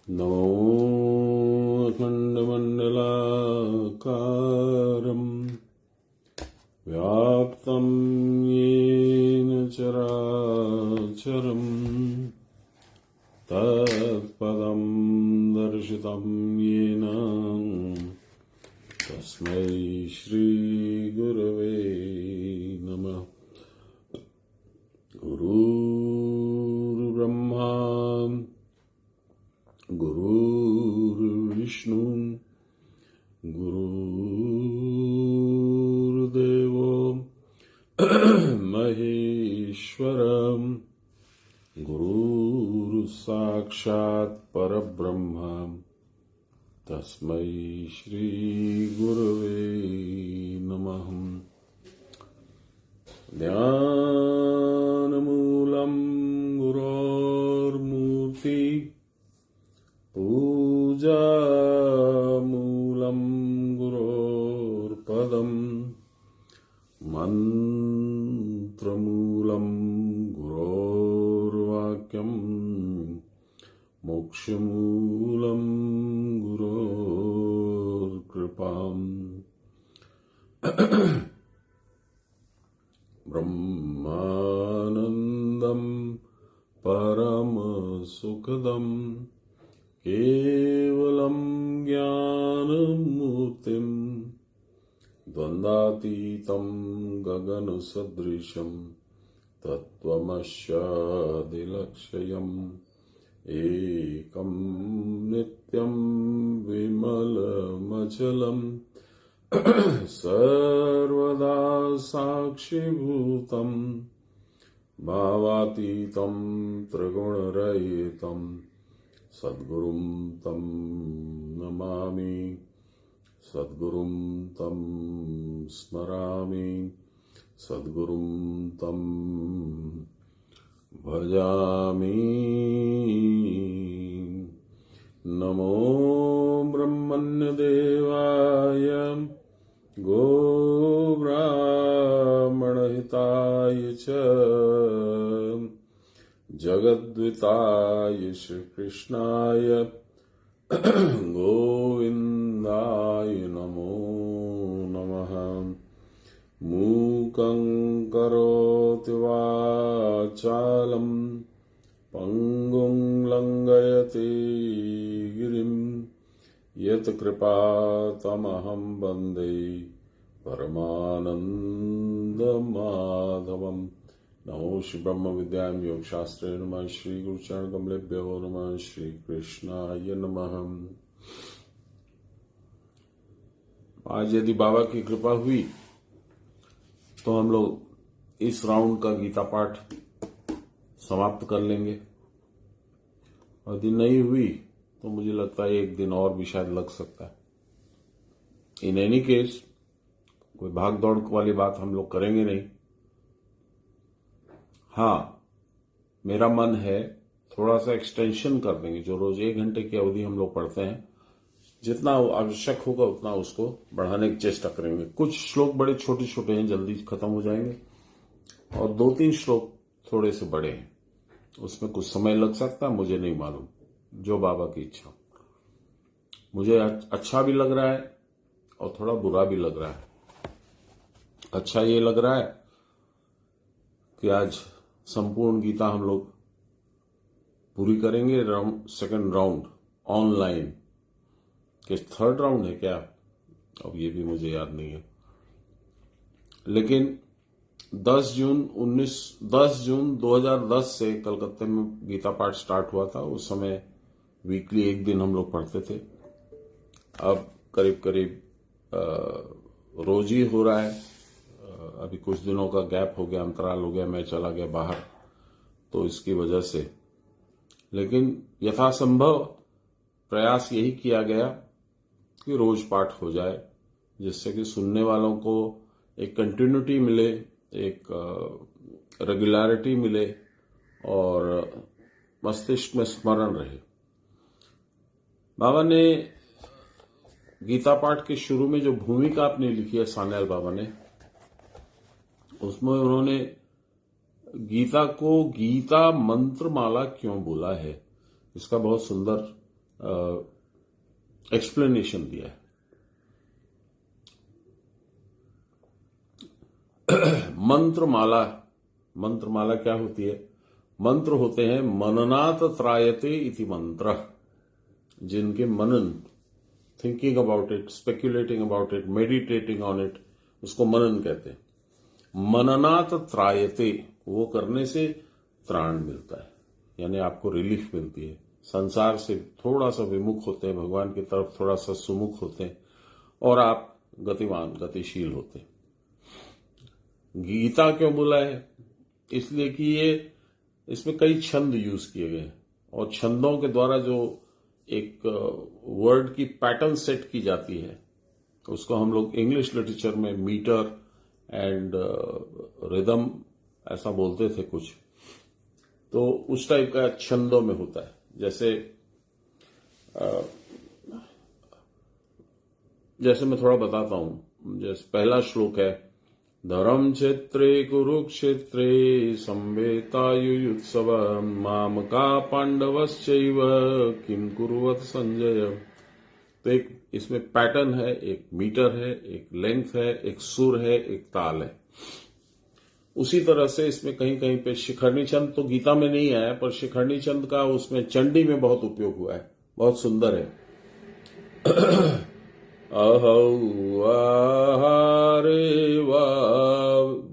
नमो अखण्डमण्डलाकारम् व्याप्तं येन चराचरम् तत्पदं दर्शितं येन तस्मै श्रीगुरवे नमः। गुरुर्ब्रह्मा गुरुर्विष्णु गुरुर्देवो महेश्वरम् गुरुर्साक्षात् परब्रह्म तस्मै श्रीगुरवे नमः। ध्यानमूलं गुरोर्मूर्ति पूजामूलं गुरोर्पदम् मन्त्रमूलं गुरोर्वाक्यम् मोक्षमूलं गुरोर्कृपाम्। ब्रह्मानन्दं परमसुखदम् केवलं ज्ञानमूर्तिं द्वन्द्वातीतं गगनसदृशं तत्त्वमस्यादिलक्ष्यम् एकं नित्यं विमलमचलं सर्वदा साक्षिभूतं भावातीतं त्रिगुणरहितं सद्गुरुं तं नमामि सद्गुरुं तं स्मरामि सद्गुरुं तं भजामि। नमो ब्रह्मण्यदेवाय गोब्राह्मणहिताय च जगद्विताय श्रीकृष्णाय गोविन्दाय नमो नमः। मूकं करोति वाचालं पङ्गुं लङ्घयति गिरिं यत्कृपातमहं वन्दे परमानन्दमाधवम्। नमो श्री ब्रह्म विद्यां योग शास्त्रे नमः। श्री गुरुचरण कमलेभ्यो नमः। श्री कृष्णाय नमः। आज यदि बाबा की कृपा हुई तो हम लोग इस राउंड का गीता पाठ समाप्त कर लेंगे, और यदि नहीं हुई तो मुझे लगता है एक दिन और भी शायद लग सकता है। इन एनी केस कोई भाग दौड़ वाली बात हम लोग करेंगे नहीं। हाँ, मेरा मन है थोड़ा सा एक्सटेंशन कर देंगे। जो रोज 1 घंटे की अवधि हम लोग पढ़ते हैं, जितना आवश्यक होगा उतना उसको बढ़ाने की चेष्टा करेंगे। कुछ श्लोक बड़े छोटे छोटे हैं, जल्दी खत्म हो जाएंगे, और 2-3 श्लोक थोड़े से बड़े हैं, उसमें कुछ समय लग सकता है, मुझे नहीं मालूम, जो बाबा की इच्छा। मुझे अच्छा भी लग रहा है और थोड़ा बुरा भी लग रहा है। अच्छा ये लग रहा है कि आज संपूर्ण गीता हम लोग पूरी करेंगे। सेकंड राउंड ऑनलाइन के 3rd राउंड है क्या, अब ये भी मुझे याद नहीं है। लेकिन 10 जून 2010 से कलकत्ते में गीता पाठ स्टार्ट हुआ था। उस समय वीकली 1 दिन हम लोग पढ़ते थे। अब करीब करीब रोज ही हो रहा है। अभी कुछ दिनों का गैप हो गया, अंतराल हो गया, मैं चला गया बाहर, तो इसकी वजह से। लेकिन यथासंभव प्रयास यही किया गया कि रोज पाठ हो जाए, जिससे कि सुनने वालों को एक कंटिन्यूटी मिले, एक रेगुलरिटी मिले और मस्तिष्क में स्मरण रहे। बाबा ने गीता पाठ के शुरू में जो भूमिका आपने लिखी है, सान्याल बाबा ने, उसमें उन्होंने गीता को गीता मंत्रमाला क्यों बोला है, इसका बहुत सुंदर एक्सप्लेनेशन दिया है। मंत्रमाला, मंत्रमाला क्या होती है? मंत्र होते हैं मननात त्रायते इति मंत्र, जिनके मनन, thinking about it, speculating about it, meditating on it, उसको मनन कहते हैं। मननात त्रायते, वो करने से त्राण मिलता है, यानी आपको रिलीफ मिलती है, संसार से थोड़ा सा विमुख होते हैं, भगवान की तरफ थोड़ा सा सुमुख होते हैं और आप गतिवान, गतिशील होते हैं। गीता क्यों बोला है? इसलिए कि ये, इसमें कई छंद यूज किए गए हैं और छंदों के द्वारा जो एक वर्ड की पैटर्न सेट की जाती है, उसको हम लोग इंग्लिश लिटरेचर में मीटर एंड रिदम ऐसा बोलते थे कुछ, तो उस टाइप का छंदों में होता है। जैसे मैं थोड़ा बताता हूं। जैसे पहला श्लोक है, धर्म क्षेत्रे कुरुक्षेत्रे संवेतायुयुत्सव मामका पांडवश्चैव किम कुरुवत संजय। तो एक इसमें पैटर्न है, एक मीटर है, एक लेंथ है, एक सुर है, एक ताल है। उसी तरह से इसमें कहीं कहीं पे शिखरणी छंद तो गीता में नहीं आया, पर शिखरणी छंद का उसमें चंडी में बहुत उपयोग हुआ है, बहुत सुंदर है। अहौ आहारे वा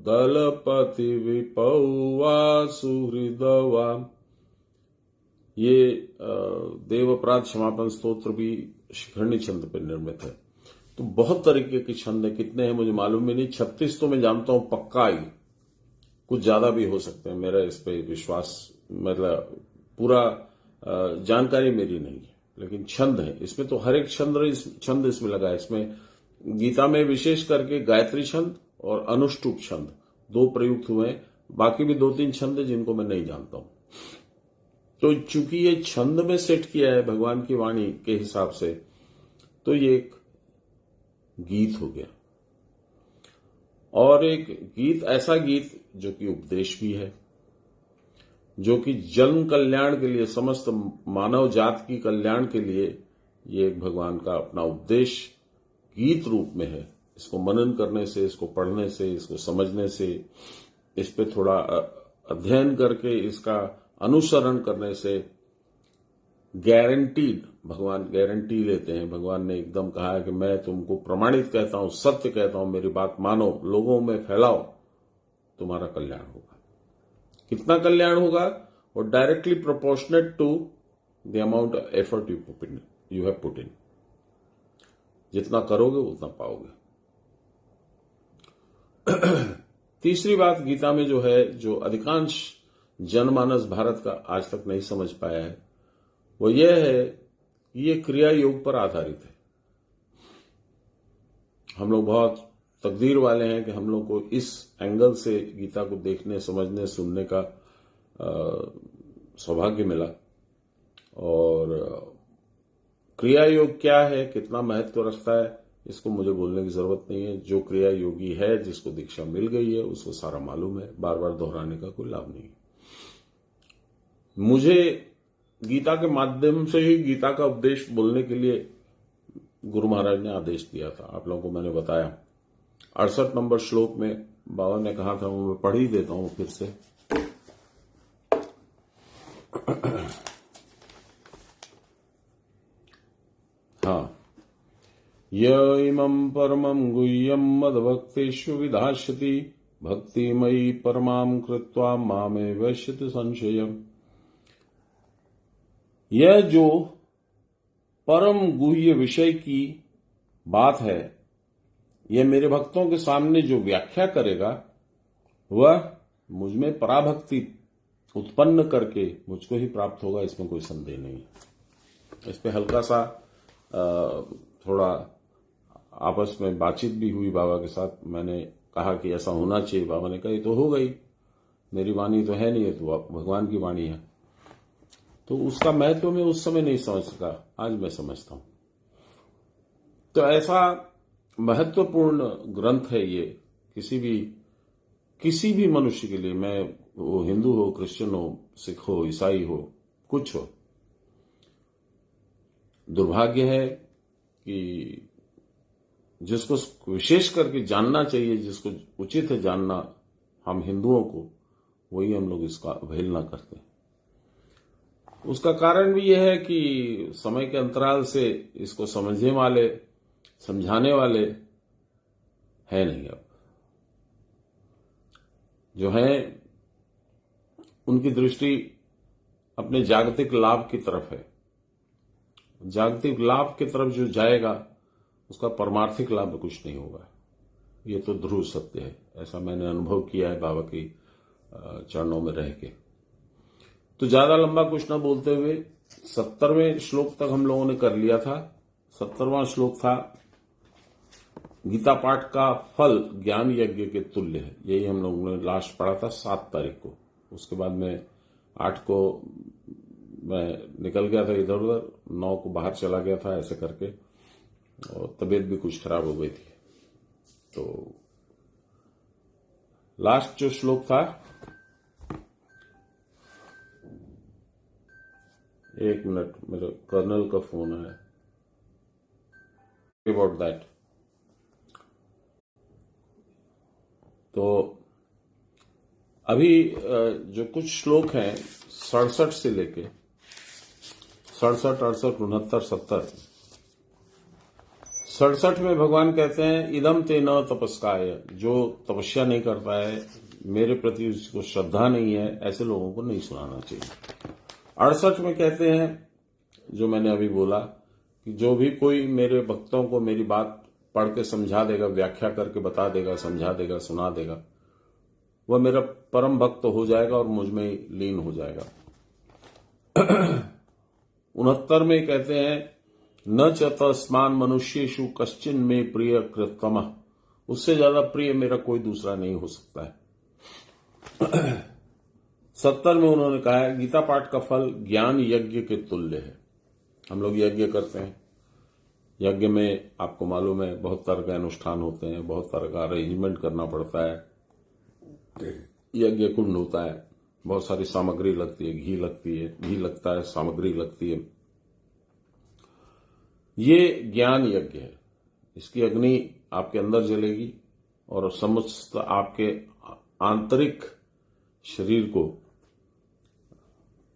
दलपति विपौवा सुहृदवा। ये देव अपराध क्षमापन स्तोत्र भी शिखरणी छंद पर निर्मित है। तो बहुत तरीके के छंद है, कितने हैं मुझे मालूम भी नहीं, 36 तो मैं जानता हूं पक्का ही, कुछ ज्यादा भी हो सकते हैं, मेरा इस पे विश्वास, मतलब पूरा जानकारी मेरी नहीं है, लेकिन छंद है इसमें। तो हर एक छंद इसमें लगा है। इसमें गीता में विशेष करके गायत्री छंद और अनुष्टुप छंद दो प्रयुक्त हुए हैं, बाकी भी 2-3 छंद है जिनको मैं नहीं जानता हूं। तो चूंकि ये छंद में सेट किया है भगवान की वाणी के हिसाब से, तो ये एक गीत हो गया। और एक गीत, ऐसा गीत जो कि उपदेश भी है, जो कि जन्म कल्याण के लिए, समस्त मानव जात की कल्याण के लिए ये एक भगवान का अपना उपदेश गीत रूप में है। इसको मनन करने से, इसको पढ़ने से, इसको समझने से, इस पे थोड़ा अध्ययन करके इसका अनुसरण करने से गारंटीड, भगवान गारंटी लेते हैं। भगवान ने एकदम कहा है कि मैं तुमको प्रमाणित कहता हूं, सत्य कहता हूं, मेरी बात मानो, लोगों में फैलाओ, तुम्हारा कल्याण होगा। कितना कल्याण होगा? और directly proportionate to the amount of effort you have put in. जितना करोगे उतना पाओगे। तीसरी बात गीता में जो है, जो अधिकांश जनमानस भारत का आज तक नहीं समझ पाया है, वो यह है कि ये क्रिया योग पर आधारित है। हम लोग बहुत तकदीर वाले हैं कि हम लोग को इस एंगल से गीता को देखने, समझने, सुनने का सौभाग्य मिला। और क्रिया योग क्या है, कितना महत्व रखता है, इसको मुझे बोलने की जरूरत नहीं है। जो क्रिया योगी है, जिसको दीक्षा मिल गई है, उसको सारा मालूम है, बार बार दोहराने का कोई लाभ नहीं है। मुझे गीता के माध्यम से ही गीता का उपदेश बोलने के लिए गुरु महाराज ने आदेश दिया था। आप लोगों को मैंने बताया 68 नंबर श्लोक में बाबा ने कहा था, वो मैं पढ़ ही देता हूं फिर से। हाँ, य इमं परमं गुह्यं मद्भक्तेषु विधास्यति भक्तिमयी परमां कृत्वा मामे वश्यति संशयम्। यह जो परम गुह्य विषय की बात है, यह मेरे भक्तों के सामने जो व्याख्या करेगा, वह मुझ में पराभक्ति उत्पन्न करके मुझको ही प्राप्त होगा, इसमें कोई संदेह नहीं। इस पे हल्का सा थोड़ा आपस में बातचीत भी हुई बाबा के साथ। मैंने कहा कि ऐसा होना चाहिए, बाबा ने कहा ये तो हो गई, मेरी वाणी तो है नहीं, है तो भगवान की वाणी है। तो उसका महत्व मैं उस समय नहीं समझ सका, आज मैं समझता हूं। तो ऐसा महत्वपूर्ण ग्रंथ है ये, किसी भी किसी भी मनुष्य के लिए, मैं वो हिंदू हो, क्रिश्चियन हो, सिख हो, ईसाई हो, कुछ हो, दुर्भाग्य है कि जिसको विशेष करके जानना चाहिए, जिसको उचित है जानना हम हिंदुओं को, वही हम लोग इसका अवहेलना करते हैं। उसका कारण भी यह है कि समय के अंतराल से इसको समझने वाले, समझाने वाले है नहीं। अब जो है उनकी दृष्टि अपने जागतिक लाभ की तरफ है। जागतिक लाभ की तरफ जो जाएगा उसका परमार्थिक लाभ कुछ नहीं होगा। ये तो ध्रुव सत्य है, ऐसा मैंने अनुभव किया है बाबा की चरणों में रह के। तो ज्यादा लंबा कुछ ना बोलते हुए 70वें श्लोक तक हम लोगों ने कर लिया था। 70वां श्लोक था गीता पाठ का फल ज्ञान यज्ञ के तुल्य है। यही हम लोगों ने लास्ट पढ़ा था 7 तारीख को। उसके बाद में 8 को मैं निकल गया था इधर उधर, 9 को बाहर चला गया था ऐसे करके, और तबीयत भी कुछ खराब हो गई थी। तो लास्ट जो श्लोक था, एक मिनट, मेरे कर्नल का फोन है, अबाउट दैट। तो अभी जो कुछ श्लोक हैं 67 से लेके 67, 68, 69, 70, 67 में भगवान कहते हैं इदम ते न तपस्काय, जो तपस्या नहीं करता है, मेरे प्रति उसको श्रद्धा नहीं है, ऐसे लोगों को नहीं सुनाना चाहिए। 68 में कहते हैं, जो मैंने अभी बोला, कि जो भी कोई मेरे भक्तों को मेरी बात पढ़ के समझा देगा, व्याख्या करके बता देगा, समझा देगा, सुना देगा, वह मेरा परम भक्त हो जाएगा और मुझ में लीन हो जाएगा। 69 में कहते हैं न च तस्मान मनुष्येषु कश्चिन में प्रिय कृतमः, उससे ज्यादा प्रिय मेरा कोई दूसरा नहीं हो सकता है। 70 में उन्होंने कहा है गीता पाठ का फल ज्ञान यज्ञ के तुल्य है। हम लोग यज्ञ करते हैं, यज्ञ में आपको मालूम है बहुत तरह के अनुष्ठान होते हैं, बहुत तरह का अरेंजमेंट करना पड़ता है। यज्ञ कुंड होता है, बहुत सारी सामग्री लगती है, घी लगती है, घी लगता है, सामग्री लगती है। ये ज्ञान यज्ञ है। इसकी अग्नि आपके अंदर जलेगी और समस्त आपके आंतरिक शरीर को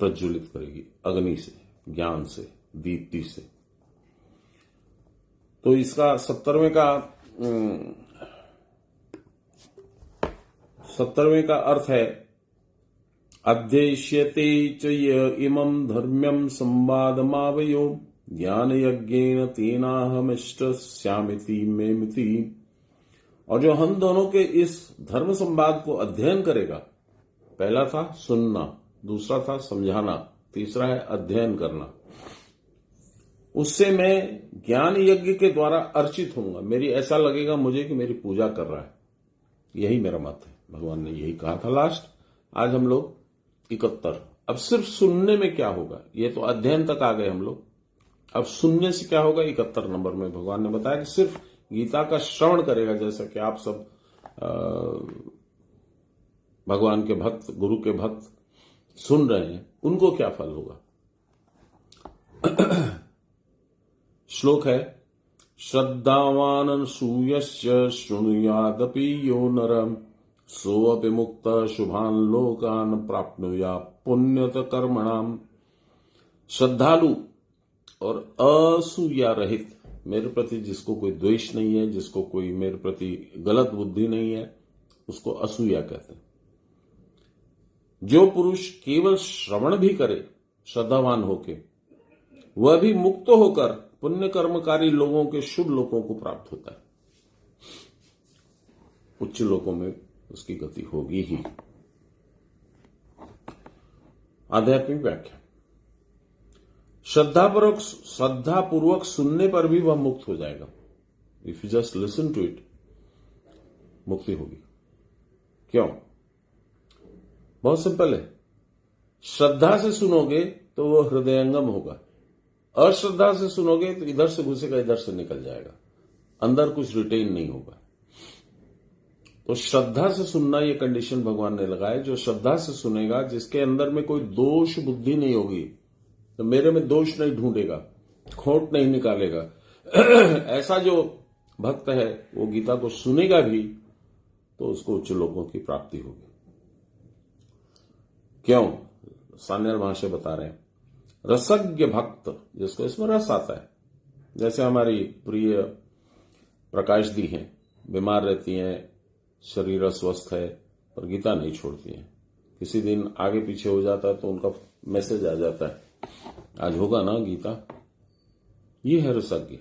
प्रज्वलित करेगी अग्नि से, ज्ञान से, दीप्ति से। तो इसका 70वें का अर्थ है अध्येष्यते च इमं धर्म्यं संवादमावयो ज्ञान यज्ञेन तेनाहमिष्टस्यामिति मेमिति। और जो हम दोनों के इस धर्म संवाद को अध्ययन करेगा, पहला था सुनना, दूसरा था समझाना, तीसरा है अध्ययन करना, उससे मैं ज्ञान यज्ञ के द्वारा अर्चित होऊंगा। मेरी ऐसा लगेगा मुझे कि मेरी पूजा कर रहा है। यही मेरा मत है, भगवान ने यही कहा था लास्ट। आज हम लोग 71। अब सिर्फ सुनने में क्या होगा, ये तो अध्ययन तक आ गए हम लोग। अब सुनने से क्या होगा, 71 नंबर में भगवान ने बताया कि सिर्फ गीता का श्रवण करेगा, जैसा कि आप सब भगवान के भक्त, गुरु के भक्त सुन रहे हैं, उनको क्या फल होगा। श्लोक है श्रद्धावान अनसूयस्य शृणुयादपि यो नरम सोऽपि मुक्त शुभान लोकान प्राप्नुया पुण्यत कर्मणाम। श्रद्धालु और असूया रहित, मेरे प्रति जिसको कोई द्वेष नहीं है, जिसको कोई मेरे प्रति गलत बुद्धि नहीं है, उसको असूया कहते हैं। जो पुरुष केवल श्रवण भी करे श्रद्धावान होके, वह भी मुक्त होकर पुण्य कर्मकारी लोगों के शुभ लोकों को प्राप्त होता है। उच्च लोकों में उसकी गति होगी ही। आध्यात्मिक व्याख्या, श्रद्धापूर्वक सुनने पर भी वह मुक्त हो जाएगा। If you just listen to it, मुक्ति होगी। क्यों? बहुत सिंपल है। श्रद्धा से सुनोगे तो वह हृदयंगम होगा, अश्रद्धा से सुनोगे तो इधर से घुसेगा, इधर से निकल जाएगा, अंदर कुछ रिटेन नहीं होगा। तो श्रद्धा से सुनना, ये कंडीशन भगवान ने लगाया। जो श्रद्धा से सुनेगा, जिसके अंदर में कोई दोष बुद्धि नहीं होगी, तो मेरे में दोष नहीं ढूंढेगा, खोट नहीं निकालेगा, ऐसा जो भक्त है वो गीता को सुनेगा भी तो उसको उच्च लोगों की प्राप्ति होगी। क्यों? सान्याल महाशय बता रहे हैं, रसज्ञ भक्त, जिसको इसमें रस आता है, जैसे हमारी प्रिय प्रकाश दी हैं, बीमार रहती हैं, शरीर अस्वस्थ है, पर गीता नहीं छोड़ती हैं। किसी दिन आगे पीछे हो जाता है तो उनका मैसेज आ जाता है, आज होगा ना गीता। ये है रसज्ञ,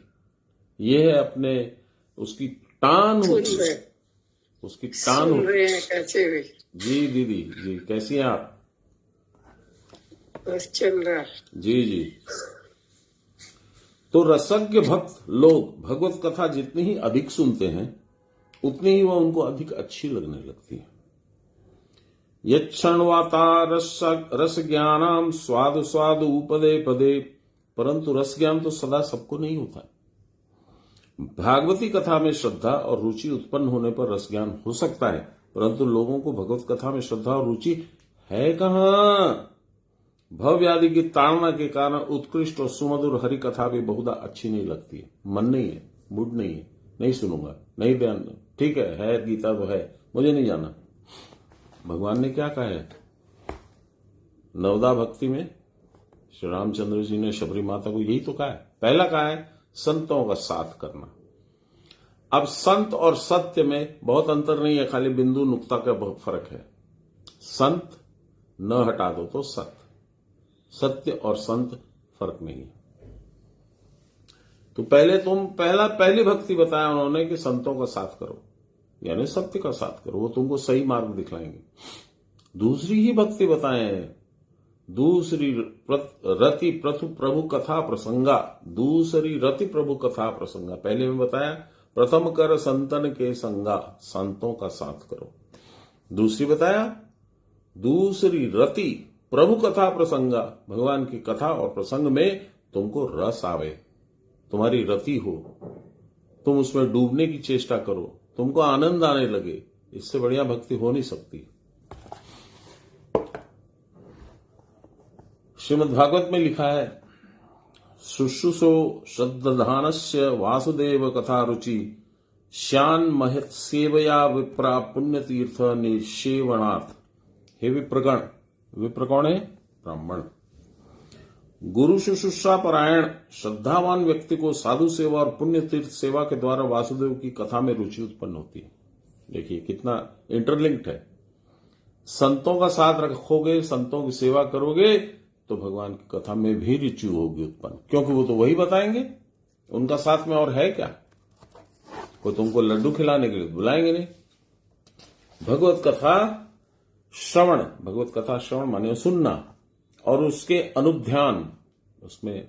ये है अपने उसकी टान होती है, उसकी टान होती है। कैसे भी जी दीदी जी, कैसी हैं आप? बस चल रहा। जी जी। तो रसज्ञ भक्त लोग भगवत कथा जितनी ही अधिक सुनते हैं उतनी ही वह उनको अधिक अच्छी लगने लगती है। यक्षणवाता रस ज्ञानाम स्वाद स्वाद उपदे पदे, परंतु रस ज्ञान तो सदा सबको नहीं होता। भागवती कथा में श्रद्धा और रुचि उत्पन्न होने पर रस ज्ञान हो सकता है, परंतु लोगों को भगवत कथा में श्रद्धा और रुचि है कहां? भव्य आदि की ताड़ना के कारण उत्कृष्ट और सुमधुर हरि कथा भी बहुधा अच्छी नहीं लगती है। मन नहीं है, मूड नहीं है, नहीं सुनूंगा, नहीं ध्यान, ठीक है गीता तो है, मुझे नहीं जाना। भगवान ने क्या कहा है नवदा भक्ति में? श्री रामचंद्र जी ने शबरी माता को यही तो कहा है। पहला कहा है संतों का साथ करना। अब संत और सत्य में बहुत अंतर नहीं है, खाली बिंदु नुक्ता का बहुत फर्क है। संत न हटा दो तो सत्य, सत्य और संत फर्क नहीं है। तो पहली भक्ति बताया उन्होंने कि संतों का साथ करो, यानी सत्य का साथ करो, वो तुमको सही मार्ग दिखलाएंगे। दूसरी ही भक्ति बताए, दूसरी रति प्रभु कथा प्रसंगा, दूसरी रति प्रभु कथा प्रसंगा। पहले में बताया प्रथम कर संतन के संगा, संतों का साथ करो। दूसरी बताया दूसरी रति प्रभु कथा प्रसंगा, भगवान की कथा और प्रसंग में तुमको रस आवे, तुम्हारी रति हो, तुम उसमें डूबने की चेष्टा करो, तुमको आनंद आने लगे। इससे बढ़िया भक्ति हो नहीं सकती। श्रीमद् भागवत में लिखा है शुश्रूषो श्रद्धानस्य वासुदेव कथा रुचि श्यान महत सेवया विप्रा पुण्य तीर्थ निषेवणात्। हे विप्रगण, विप्र कौन है? ब्राह्मण। गुरु शुश्रूषा परायण श्रद्धावान व्यक्ति को साधु सेवा और पुण्य तीर्थ सेवा के द्वारा वासुदेव की कथा में रुचि उत्पन्न होती है। देखिए कितना इंटरलिंक्ड है। संतों का साथ रखोगे, संतों की सेवा करोगे तो भगवान की कथा में भी रुचि होगी उत्पन्न, क्योंकि वो तो वही बताएंगे। उनका साथ में और है क्या? वो तुमको लड्डू खिलाने के लिए बुलाएंगे नहीं। भगवत कथा श्रवण माने सुनना और उसके अनुध्यान, उसमें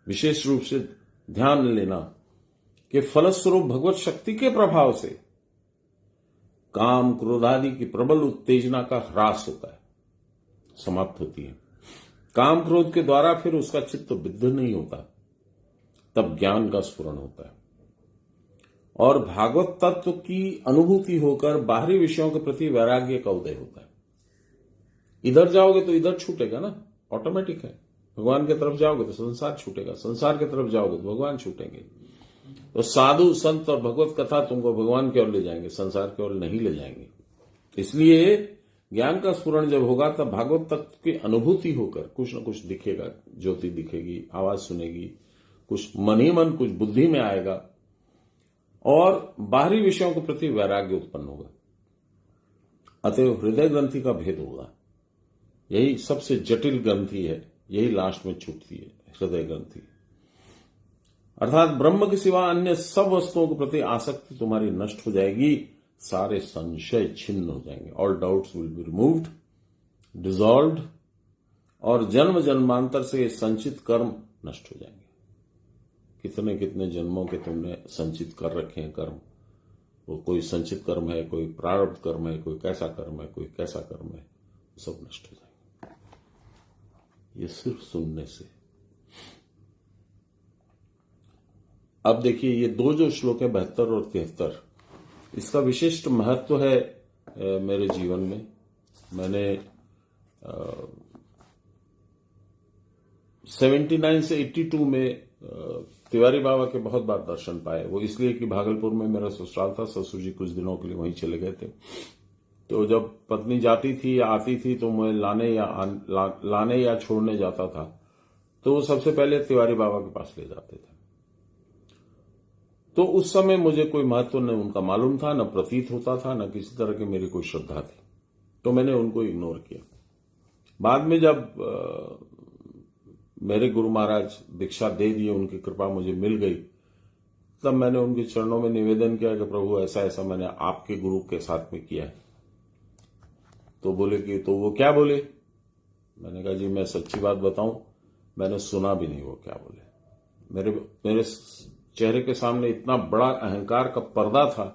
विशेष रूप से ध्यान लेना के फलस्वरूप भगवत शक्ति के प्रभाव से काम क्रोध आदि की प्रबल उत्तेजना का ह्रास होता है, समाप्त होती है। काम क्रोध के द्वारा फिर उसका चित्त विद्ध नहीं होता, तब ज्ञान का स्फुरण होता है और भागवत तत्व की अनुभूति होकर बाहरी विषयों के प्रति वैराग्य का उदय होता है। इधर जाओगे तो इधर छूटेगा ना, ऑटोमेटिक है। भगवान की तरफ जाओगे तो संसार छूटेगा, संसार की तरफ जाओगे तो भगवान छूटेंगे। तो साधु संत और भगवत कथा तुमको भगवान की ओर ले जाएंगे, संसार की ओर नहीं ले जाएंगे। इसलिए ज्ञान का स्फुरण जब होगा तब भागवत तत्व की अनुभूति होकर कुछ न कुछ दिखेगा, ज्योति दिखेगी, आवाज सुनेगी, कुछ मन ही मन कुछ बुद्धि में आएगा और बाहरी विषयों के प्रति वैराग्य उत्पन्न होगा। अतएव हृदय ग्रंथि का भेद होगा। यही सबसे जटिल ग्रंथि है, यही लास्ट में छूटती है, हृदय ग्रंथि। अर्थात ब्रह्म के सिवा अन्य सब वस्तुओं के प्रति आसक्ति तुम्हारी नष्ट हो जाएगी, सारे संशय छिन्न हो जाएंगे। All doubts will be removed, dissolved, और जन्म जन्मांतर से संचित कर्म नष्ट हो जाएंगे। कितने कितने जन्मों के तुमने संचित कर रखे हैं कर्म, वो कोई संचित कर्म है, कोई प्रारब्ध कर्म है, कोई कैसा कर्म है, कोई कैसा कर्म है, सब नष्ट हो जाएंगे ये सिर्फ सुनने से। अब देखिए ये दो जो श्लोक है 72 और 73, इसका विशिष्ट महत्व है मेरे जीवन में। मैंने 79 से 82 में तिवारी बाबा के बहुत बार दर्शन पाए। वो इसलिए कि भागलपुर में मेरा ससुराल था, ससुर जी कुछ दिनों के लिए वहीं चले गए थे। तो जब पत्नी जाती थी या आती थी तो मैं लाने या छोड़ने जाता था, तो वो सबसे पहले तिवारी बाबा के पास ले जाते थे। तो उस समय मुझे कोई महत्व न उनका मालूम था, न प्रतीत होता था, न किसी तरह की मेरी कोई श्रद्धा थी, तो मैंने उनको इग्नोर किया। बाद में जब मेरे गुरु महाराज दीक्षा दे दिए, उनकी कृपा मुझे मिल गई, तब मैंने उनके चरणों में निवेदन किया कि प्रभु ऐसा ऐसा मैंने आपके गुरु के साथ में किया है। तो बोले कि तो वो क्या बोले? मैंने कहा जी मैं सच्ची बात बताऊं, मैंने सुना भी नहीं वो क्या बोले। मेरे चेहरे के सामने इतना बड़ा अहंकार का पर्दा था,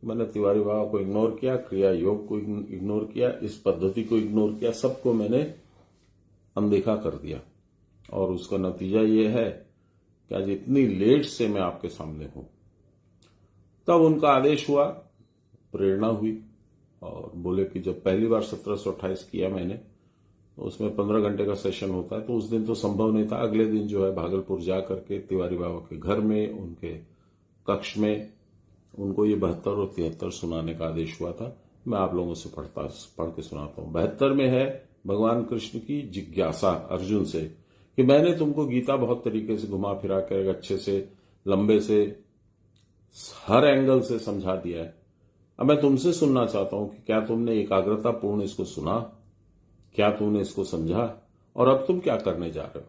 मैंने तिवारी बाबा को इग्नोर किया, क्रिया योग को इग्नोर किया, इस पद्धति को इग्नोर किया, सबको मैंने अनदेखा कर दिया। और उसका नतीजा ये है कि आज इतनी लेट से मैं आपके सामने हूं। तब उनका आदेश हुआ, प्रेरणा हुई, और बोले कि जब पहली बार 1728 किया मैंने, तो उसमें 15 घंटे का सेशन होता है, तो उस दिन तो संभव नहीं था। अगले दिन जो है भागलपुर जा करके तिवारी बाबा के घर में, उनके कक्ष में उनको ये 72 और 73 सुनाने का आदेश हुआ था। मैं आप लोगों से पढ़ के सुनाता हूं। 72 में है भगवान कृष्ण की जिज्ञासा अर्जुन से कि मैंने तुमको गीता बहुत तरीके से घुमा फिरा कर अच्छे से, लंबे से, हर एंगल से समझा दिया है। अब मैं तुमसे सुनना चाहता हूं कि क्या तुमने एकाग्रता पूर्ण इसको सुना, क्या तुमने इसको समझा, और अब तुम क्या करने जा रहे हो?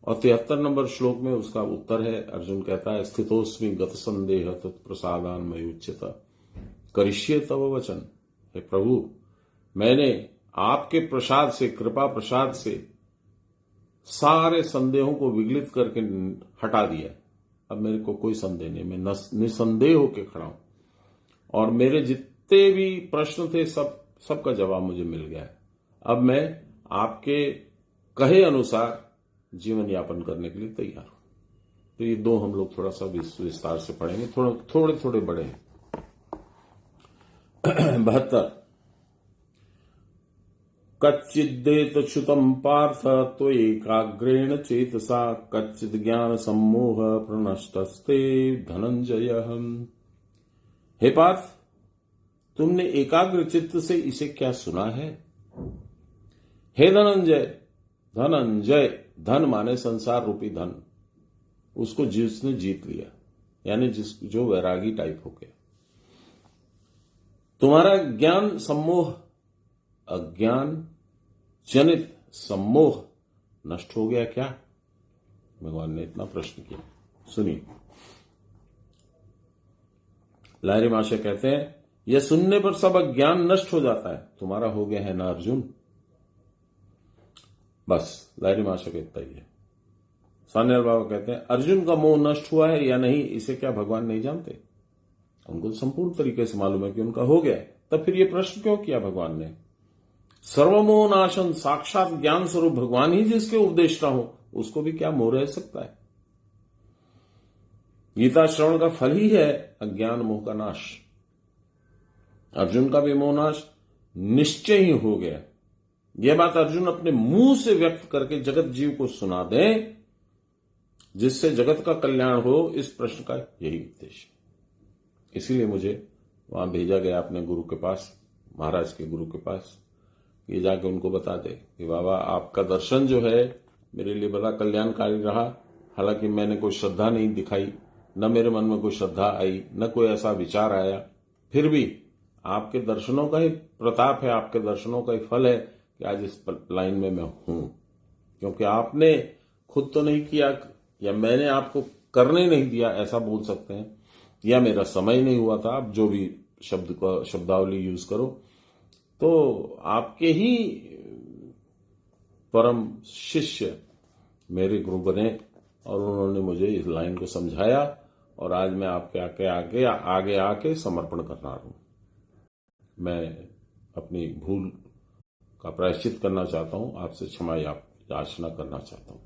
और 73 नंबर श्लोक में उसका उत्तर है। अर्जुन कहता है, स्थितोस्मि गत संदेह तत्प्रसादान मयुच्यत करिष्ये तव वचन। हे प्रभु, मैंने आपके प्रसाद से, कृपा प्रसाद से सारे संदेहों को विगलित करके हटा दिया। अब मेरे को कोई संदेह नहीं, मैं निसंदेह होकर खड़ा हूं, और मेरे जितने भी प्रश्न थे सबका जवाब मुझे मिल गया है। अब मैं आपके कहे अनुसार जीवन यापन करने के लिए तैयार हूं। तो ये दो हम लोग थोड़ा सा विस्तार से पढ़ेंगे, थोड़े थोड़े बड़े हैं। 72 कच्चिदेतच्युतम् पार्थ त्वयैकाग्रेण चेतसा कच्चित् ज्ञान सम्मोह प्रनष्टस्ते धनंजय। हे पार्थ, तुमने एकाग्र चित्त से इसे क्या सुना है? हे धनंजय, धनंजय, धन माने संसार रूपी धन, उसको जिसने जीत लिया, यानी जो वैरागी टाइप हो गया। तुम्हारा ज्ञान सम्मोह, अज्ञान जनित सम्मोह नष्ट हो गया क्या? भगवान ने इतना प्रश्न किया। सुनिए, लाहिरी महाशय कहते हैं, यह सुनने पर सब अज्ञान नष्ट हो जाता है। तुम्हारा हो गया है ना अर्जुन? बस लाहिरी महाशय कहता ही है। सान्याल बाबा कहते हैं, अर्जुन का मोह नष्ट हुआ है या नहीं, इसे क्या भगवान नहीं जानते? उनको संपूर्ण तरीके से मालूम है कि उनका हो गया है। तब फिर यह प्रश्न क्यों किया भगवान ने? सर्वमोह नाशन, साक्षात ज्ञान स्वरूप भगवान ही जिसके उपदेष्टा हो, उसको भी क्या मोह रह सकता है? गीता श्रवण का फल ही है अज्ञान मोह का नाश। अर्जुन का भी मोह नाश निश्चय ही हो गया। यह बात अर्जुन अपने मुंह से व्यक्त करके जगत जीव को सुना दें, जिससे जगत का कल्याण हो। इस प्रश्न का यही उद्देश्य, इसीलिए मुझे वहां भेजा गया अपने गुरु के पास, महाराज के गुरु के पास। ये जाके उनको बता दे कि बाबा आपका दर्शन जो है मेरे लिए बड़ा कल्याणकारी रहा। हालांकि मैंने कोई श्रद्धा नहीं दिखाई, न मेरे मन में कोई श्रद्धा आई, न कोई ऐसा विचार आया, फिर भी आपके दर्शनों का ही प्रताप है, आपके दर्शनों का ही फल है कि आज इस लाइन में मैं हूं। क्योंकि आपने खुद तो नहीं किया, या मैंने आपको करने नहीं दिया, ऐसा बोल सकते हैं, या मेरा समय नहीं हुआ था। आप जो भी शब्दावली यूज करो, तो आपके ही परम शिष्य मेरे गुरु बने, और उन्होंने मुझे इस लाइन को समझाया, और आज मैं आपके आगे आके समर्पण करना हूं। मैं अपनी भूल का प्रायश्चित करना चाहता हूं, आपसे क्षमा याचना करना चाहता हूं।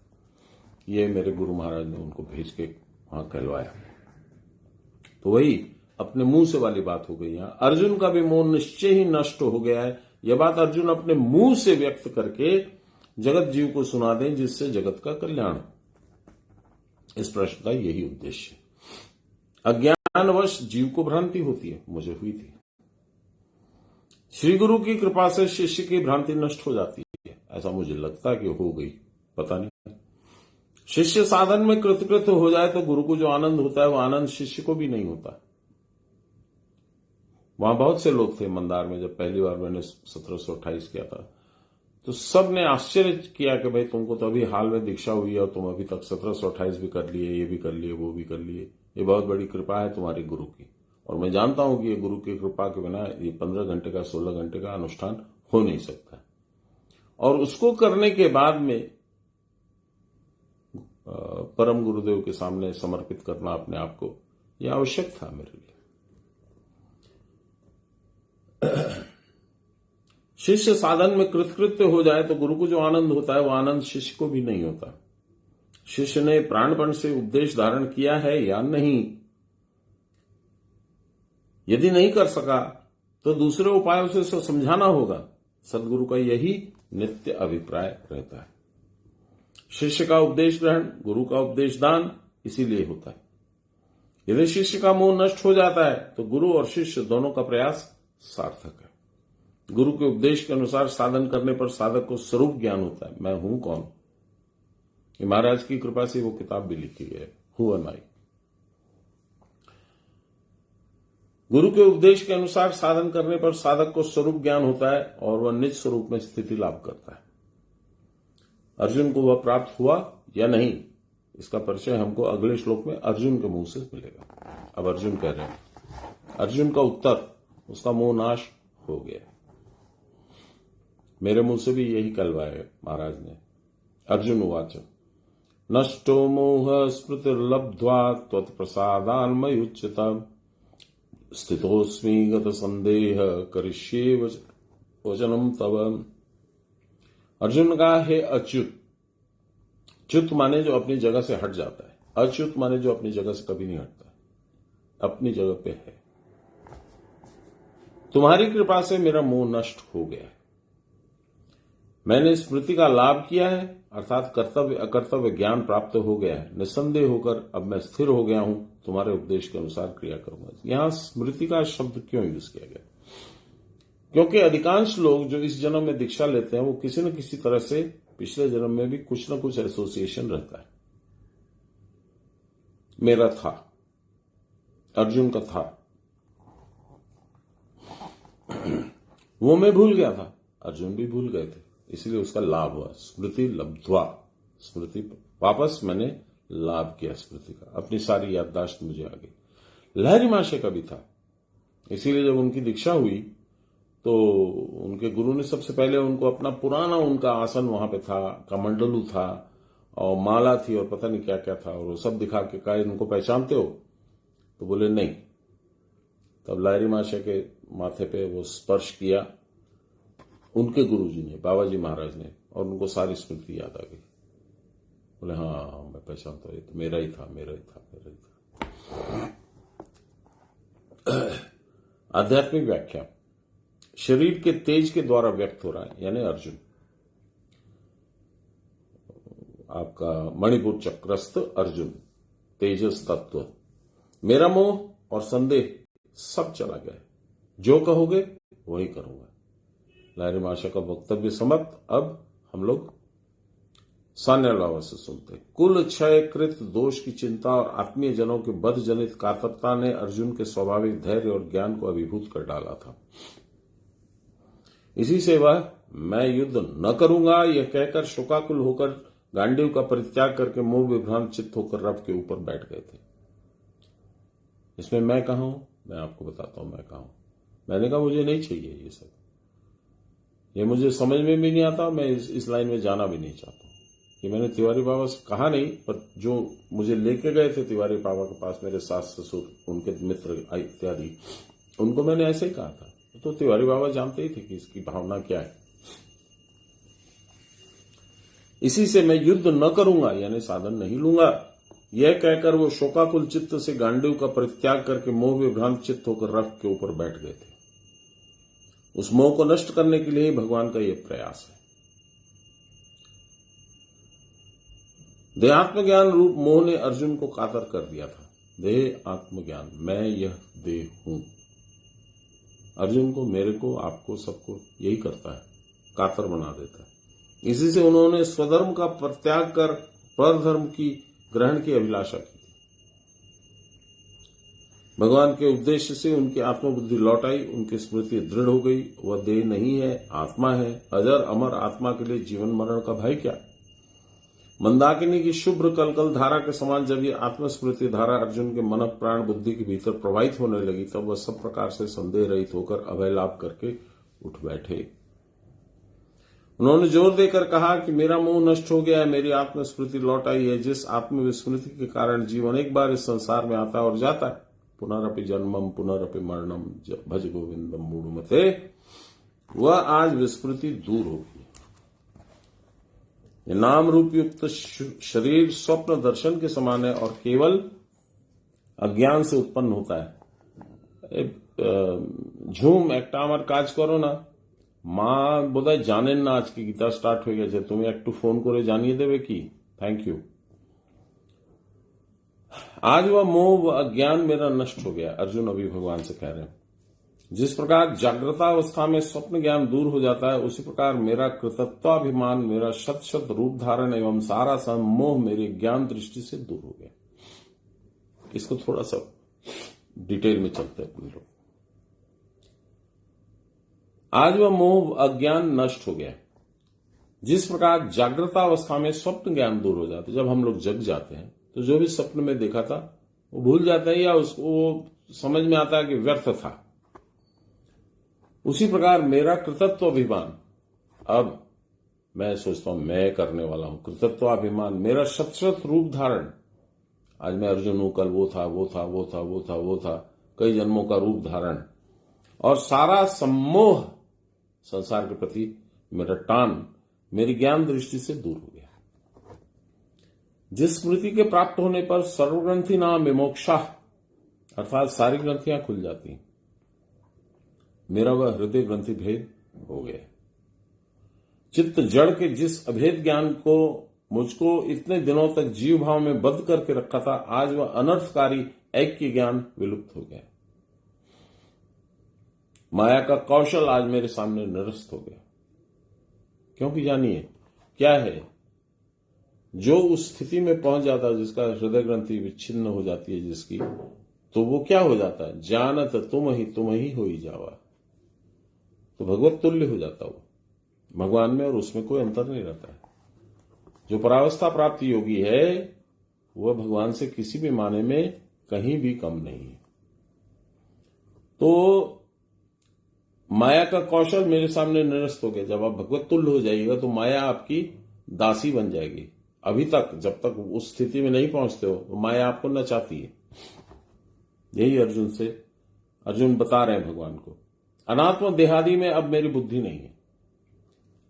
ये मेरे गुरु महाराज ने उनको भेज के वहां कहलवाया। तो वही अपने मुंह से वाली बात हो गई। यहां अर्जुन का भी मोह निश्चय ही नष्ट हो गया है। यह बात अर्जुन अपने मुंह से व्यक्त करके जगत जीव को सुना दें, जिससे जगत का कल्याण। इस प्रश्न का यही उद्देश्य है। अज्ञानवश जीव को भ्रांति होती है, मुझे हुई थी। श्री गुरु की कृपा से शिष्य की भ्रांति नष्ट हो जाती है, ऐसा मुझे लगता है कि हो गई, पता नहीं। शिष्य साधन में कृतकृत हो जाए तो गुरु को जो आनंद होता है वो आनंद शिष्य को भी नहीं होता। वहां बहुत से लोग थे मंदार में, जब पहली बार मैंने 1728 किया था, तो सब ने आश्चर्य किया कि भाई तुमको तो अभी हाल में दीक्षा हुई है और तुम अभी तक 1728 भी कर लिए, ये भी कर लिए, वो भी कर लिए। ये बहुत बड़ी कृपा है तुम्हारी गुरु की। और मैं जानता हूं कि ये गुरु की कृपा के बिना ये 15 घंटे का 16 घंटे का अनुष्ठान हो नहीं सकता। और उसको करने के बाद में परम गुरुदेव के सामने समर्पित करना अपने आप को, यह आवश्यक था मेरे लिए। शिष्य साधन में कृतकृत्य हो जाए तो गुरु को जो आनंद होता है वो आनंद शिष्य को भी नहीं होता। शिष्य ने प्राणपण से उपदेश धारण किया है या नहीं, यदि नहीं कर सका तो दूसरे उपायों से उसे समझाना होगा। सदगुरु का यही नित्य अभिप्राय रहता है। शिष्य का उपदेश ग्रहण, गुरु का उपदेश दान इसीलिए होता है। यदि शिष्य का मोह नष्ट हो जाता है तो गुरु और शिष्य दोनों का प्रयास सार्थक है। गुरु के उपदेश के अनुसार साधन करने पर साधक को स्वरूप ज्ञान होता है, मैं हूं कौन। ये महाराज की कृपा से वो किताब भी लिखी है, हु एम आई। गुरु के उपदेश के अनुसार साधन करने पर साधक को स्वरूप ज्ञान होता है और वह निज स्वरूप में स्थिति लाभ करता है। अर्जुन को वह प्राप्त हुआ या नहीं, इसका परिचय हमको अगले श्लोक में अर्जुन के मुंह से मिलेगा। अब अर्जुन कह रहे हैं, अर्जुन का उत्तर, उसका मोह नाश हो गया। मेरे मुंह से भी यही कहलवाया महाराज ने। अर्जुन उवाच नष्टो मोह स्मृतिर्लब्ध्वा त्वत्प्रसादान्मयुच्यताम् स्थितोऽस्मि गत संदेह करिष्ये वचनम तव। अर्जुन का है अच्युत। च्युत माने जो अपनी जगह से हट जाता है, अच्युत माने जो अपनी जगह से कभी नहीं हटता, अपनी जगह पे है। तुम्हारी कृपा से मेरा मोह नष्ट हो गया है। मैंने स्मृति का लाभ किया है, अर्थात कर्तव्य अकर्तव्य ज्ञान प्राप्त हो गया है। निसंदेह होकर अब मैं स्थिर हो गया हूं, तुम्हारे उपदेश के अनुसार क्रिया करूंगा। यहां स्मृति का शब्द क्यों यूज किया गया? क्योंकि अधिकांश लोग जो इस जन्म में दीक्षा लेते हैं वो किसी न किसी तरह से पिछले जन्म में भी कुछ न कुछ एसोसिएशन रहता है। मेरा था, अर्जुन का था, वो मैं भूल गया था, अर्जुन भी भूल गए थे, इसलिए उसका लाभ हुआ। स्मृति लब्ध्वा, स्मृति वापस मैंने लाभ किया स्मृति का, अपनी सारी याददाश्त मुझे आ गई। लहरी महाशय का भी था, इसीलिए जब उनकी दीक्षा हुई तो उनके गुरु ने सबसे पहले उनको अपना पुराना उनका आसन वहां पे था, कमंडलू था और माला थी और पता नहीं क्या क्या था, और वो सब दिखा के कहा इनको पहचानते हो? तो बोले नहीं। तब लहरी महाशय के माथे पे वो स्पर्श किया उनके गुरुजी ने, बाबा जी महाराज ने, और उनको सारी स्मृति याद आ गई। बोले हाँ मैं पहचानता हूं, ये तो मेरा ही था, मेरा ही था, मेरा ही था। आध्यात्मिक व्याख्या, शरीर के तेज के द्वारा व्यक्त हो रहा है, यानी अर्जुन आपका मणिपुर चक्रस्थ अर्जुन, तेजस तत्व। मेरा मोह और संदेह सब चला गया, जो कहोगे वही करूंगा। लहरी महाशय का वक्तव्य समाप्त। अब हम लोग सान्याल बाबा से सुनते। कुल क्षय कृत दोष की चिंता और आत्मीय जनों के बध जनित कातरता ने अर्जुन के स्वाभाविक धैर्य और ज्ञान को अभिभूत कर डाला था। इसी से वह मैं युद्ध न करूंगा यह कहकर शोकाकुल होकर गांडीव का परित्याग करके मोह विभ्रांत चित्त होकर रथ के ऊपर बैठ गए थे। इसमें मैं कहा हूं, मैं आपको बताता हूं मैं कहा हूं। मैंने कहा मुझे नहीं चाहिए ये सब, ये मुझे समझ में भी नहीं आता, मैं इस लाइन में जाना भी नहीं चाहता। ये मैंने तिवारी बाबा से कहा नहीं, पर जो मुझे लेके गए थे तिवारी बाबा के पास, मेरे सास ससुर, उनके मित्र इत्यादि, उनको मैंने ऐसे ही कहा था। तो तिवारी बाबा जानते ही थे कि इसकी भावना क्या है। इसी से मैं युद्ध न करूंगा यानी साधन नहीं लूंगा, यह कहकर वो शोकाकुल चित्त से गांडीव का परित्याग करके मोह विभ्रांत चित्त होकर रथ के ऊपर बैठ गए थे। उस मोह को नष्ट करने के लिए ही भगवान का यह प्रयास है। देहात्म ज्ञान रूप मोह ने अर्जुन को कातर कर दिया था। देह आत्मज्ञान, मैं यह देह हूं। अर्जुन को, मेरे को, आपको, सबको यही करता है, कातर बना देता है। इसी से उन्होंने स्वधर्म का परित्याग कर परधर्म की ग्रहण की अभिलाषा की थी। भगवान के उद्देश्य से उनकी आत्मबुद्धि लौट आई, उनकी स्मृति दृढ़ हो गई। वह देह नहीं है, आत्मा है। अजर अमर आत्मा के लिए जीवन मरण का भय क्या? मंदाकिनी की शुभ्र कलकल धारा के समान जब ये आत्मस्मृति धारा अर्जुन के मन प्राण बुद्धि के भीतर प्रवाहित होने लगी, तब वह सब प्रकार से संदेह रहित होकर अभय लाभ करके उठ बैठे। उन्होंने जोर देकर कहा कि मेरा मोह नष्ट हो गया है, मेरी आत्मस्मृति लौट आई है। जिस आत्मविस्मृति के कारण जीवन एक बार इस संसार में आता है और जाता है, पुनरपि जन्मम पुनरपि मरणम भज गोविंदम मूढ़मते, वह आज विस्मृति दूर होगी। ये नाम रूप युक्त शरीर स्वप्न दर्शन के समान है और केवल अज्ञान से उत्पन्न होता है। झूम একটা আমার কাজ করো না, মা বোধহয় জানেন না আজকে গীতা স্টার্ট হয়ে গেছে, তুমি একটু ফোন করে জানিয়ে देवे কি? Thank you. आज वह मोह व अज्ञान मेरा नष्ट हो गया, अर्जुन अभी भगवान से कह रहे हैं। जिस प्रकार जागृतावस्था में स्वप्न ज्ञान दूर हो जाता है, उसी प्रकार मेरा कृतत्वाभिमान, मेरा शत शत रूप धारण एवं सारा सम्मोह मेरी ज्ञान दृष्टि से दूर हो गया। इसको थोड़ा सा डिटेल में चलते हैं अपने लोग। आज वह मोह अज्ञान नष्ट हो गया। जिस प्रकार जागृतावस्था में स्वप्न ज्ञान दूर हो जाता है, जब हम लोग जग जाते हैं तो जो भी स्वप्न में देखा था वो भूल जाता है या उसको समझ में आता है कि व्यर्थ था। उसी प्रकार मेरा कृतत्वाभिमान, अब मैं सोचता हूं मैं करने वाला हूं। कृतत्वाभिमान, मेरा शत शत रूप धारण, आज मैं अर्जुन हूं, कल वो था, वो था, वो था, वो था, वो था, कई जन्मों का रूप धारण, और सारा सम्मोह संसार के प्रति मेरा टान मेरी ज्ञान दृष्टि से दूर हो गया। जिस स्मृति के प्राप्त होने पर सर्वग्रंथि नाम विमोक्षा, अर्थात सारी ग्रंथियां खुल जाती हैं, मेरा वह हृदय ग्रंथि भेद हो गया। चित्त जड़ के जिस अभेद ज्ञान को मुझको इतने दिनों तक जीव भाव में बद्ध करके रखा था, आज वह अनर्थकारी ऐक्य ज्ञान विलुप्त हो गया। माया का कौशल आज मेरे सामने निरस्त हो गया। क्योंकि जानिए क्या है, जो उस स्थिति में पहुंच जाता है, जिसका हृदय ग्रंथि विच्छिन्न हो जाती है जिसकी, तो वो क्या हो जाता है? जानत तुम ही हो ही जावा, तो भगवत तुल्य हो जाता वो भगवान में, और उसमें कोई अंतर नहीं रहता है। जो परावस्था प्राप्त योगी है वह भगवान से किसी भी माने में कहीं भी कम नहीं है। तो माया का कौशल मेरे सामने निरस्त हो गया। जब आप भगवत तुल्य हो जाइएगा तो माया आपकी दासी बन जाएगी। अभी तक जब तक उस स्थिति में नहीं पहुंचते हो तो माया आपको नचाती है। यही अर्जुन बता रहे हैं भगवान को। अनात्म देहादि में अब मेरी बुद्धि नहीं है।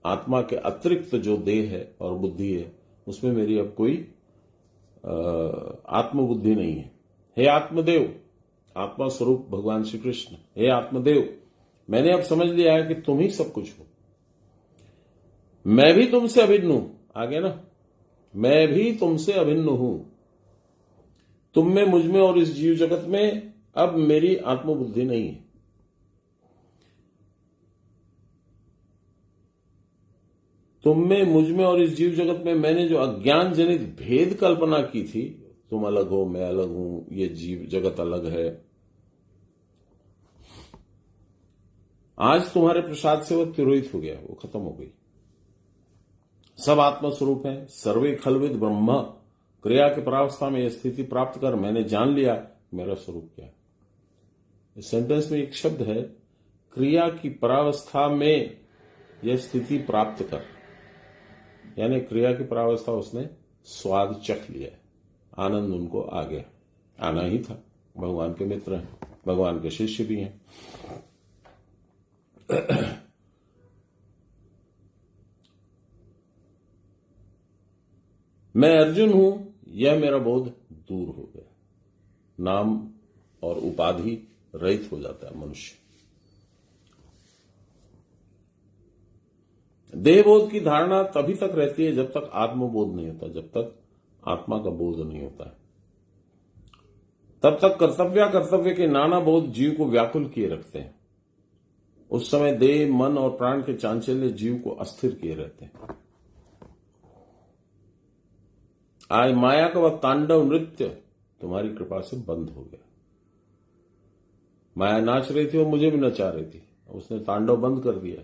आत्मा के अतिरिक्त जो देह है और बुद्धि है, उसमें मेरी अब कोई आत्मबुद्धि नहीं है। हे आत्मदेव, आत्मा स्वरूप भगवान श्री कृष्ण, हे आत्मदेव, मैंने अब समझ लिया है कि तुम ही सब कुछ हो। मैं भी तुमसे अभिन्न हूं, आगे ना, मैं भी तुमसे अभिन्न हूं। तुम में, मुझ में और इस जीव जगत में अब मेरी आत्मबुद्धि नहीं है। तुम में, मुझ में और इस जीव जगत में मैंने जो अज्ञान जनित भेद कल्पना की थी, तुम अलग हो, मैं अलग हूं, ये जीव जगत अलग है, आज तुम्हारे प्रसाद से वो तिरोहित हो गया, वो खत्म हो गई। सब आत्मा स्वरूप है, सर्वे खलविद ब्रह्म। क्रिया के परावस्था में यह स्थिति प्राप्त कर मैंने जान लिया मेरा स्वरूप क्या है। इस सेंटेंस में एक शब्द है, क्रिया की परावस्था में यह स्थिति प्राप्त कर, यानी क्रिया की परावस्था उसने स्वाद चख लिया, आनंद उनको आ गया, आना ही था। भगवान के मित्र हैं, भगवान के शिष्य भी हैं। मैं अर्जुन हूं, यह मेरा बोध दूर हो गया, नाम और उपाधि रहित हो जाता है मनुष्य। देहबोध की धारणा तभी तक रहती है जब तक आत्मबोध नहीं होता, जब तक आत्मा का बोध नहीं होता है, तब तक कर्तव्य के नाना बोध जीव को व्याकुल किए रखते हैं। उस समय देह, मन और प्राण के चांचल्य जीव को अस्थिर किए रहते हैं। आज माया का वह तांडव नृत्य तुम्हारी कृपा से बंद हो गया। माया नाच रही थी और मुझे भी नचा रही थी, उसने तांडव बंद कर दिया।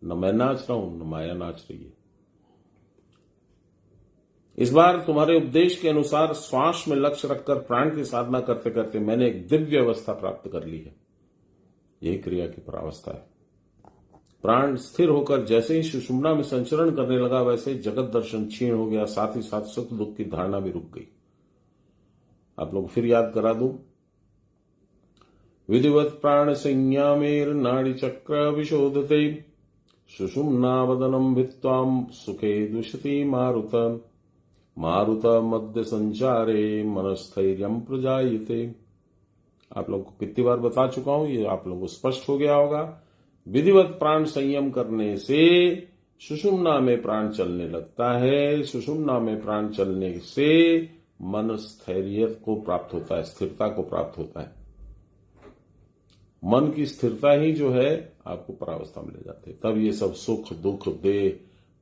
न मैं नाच रहा हूं, न माया नाच रही है। इस बार तुम्हारे उपदेश के अनुसार श्वास में लक्ष्य रखकर प्राण की साधना करते करते मैंने एक दिव्य अवस्था प्राप्त कर ली है। यही क्रिया की परावस्था है। प्राण स्थिर होकर जैसे ही सुषुम्ना में संचरण करने लगा, वैसे ही जगत दर्शन क्षीण हो गया, साथ ही साथ सुख दुख की धारणा भी रुक गई। आप लोग फिर याद करा दूं। विधिवत प्राण संज्ञामेर नाड़ी चक्र विशोधते सुषुम्नावदनम भित्वाम सुखे दुषति मारुत मारुत मध्य संचारे मनस्थैर्यम प्रजायते। आप लोगों को कितनी बार बता चुका हूं, ये आप लोगों को स्पष्ट हो गया होगा। विधिवत प्राण संयम करने से सुषुम्ना में प्राण चलने लगता है। सुषुम्ना में प्राण चलने से मन स्थैर्य को प्राप्त होता है, स्थिरता को प्राप्त होता है। मन की स्थिरता ही जो है आपको परावस्था में ले जाती है। तब ये सब सुख दुख देह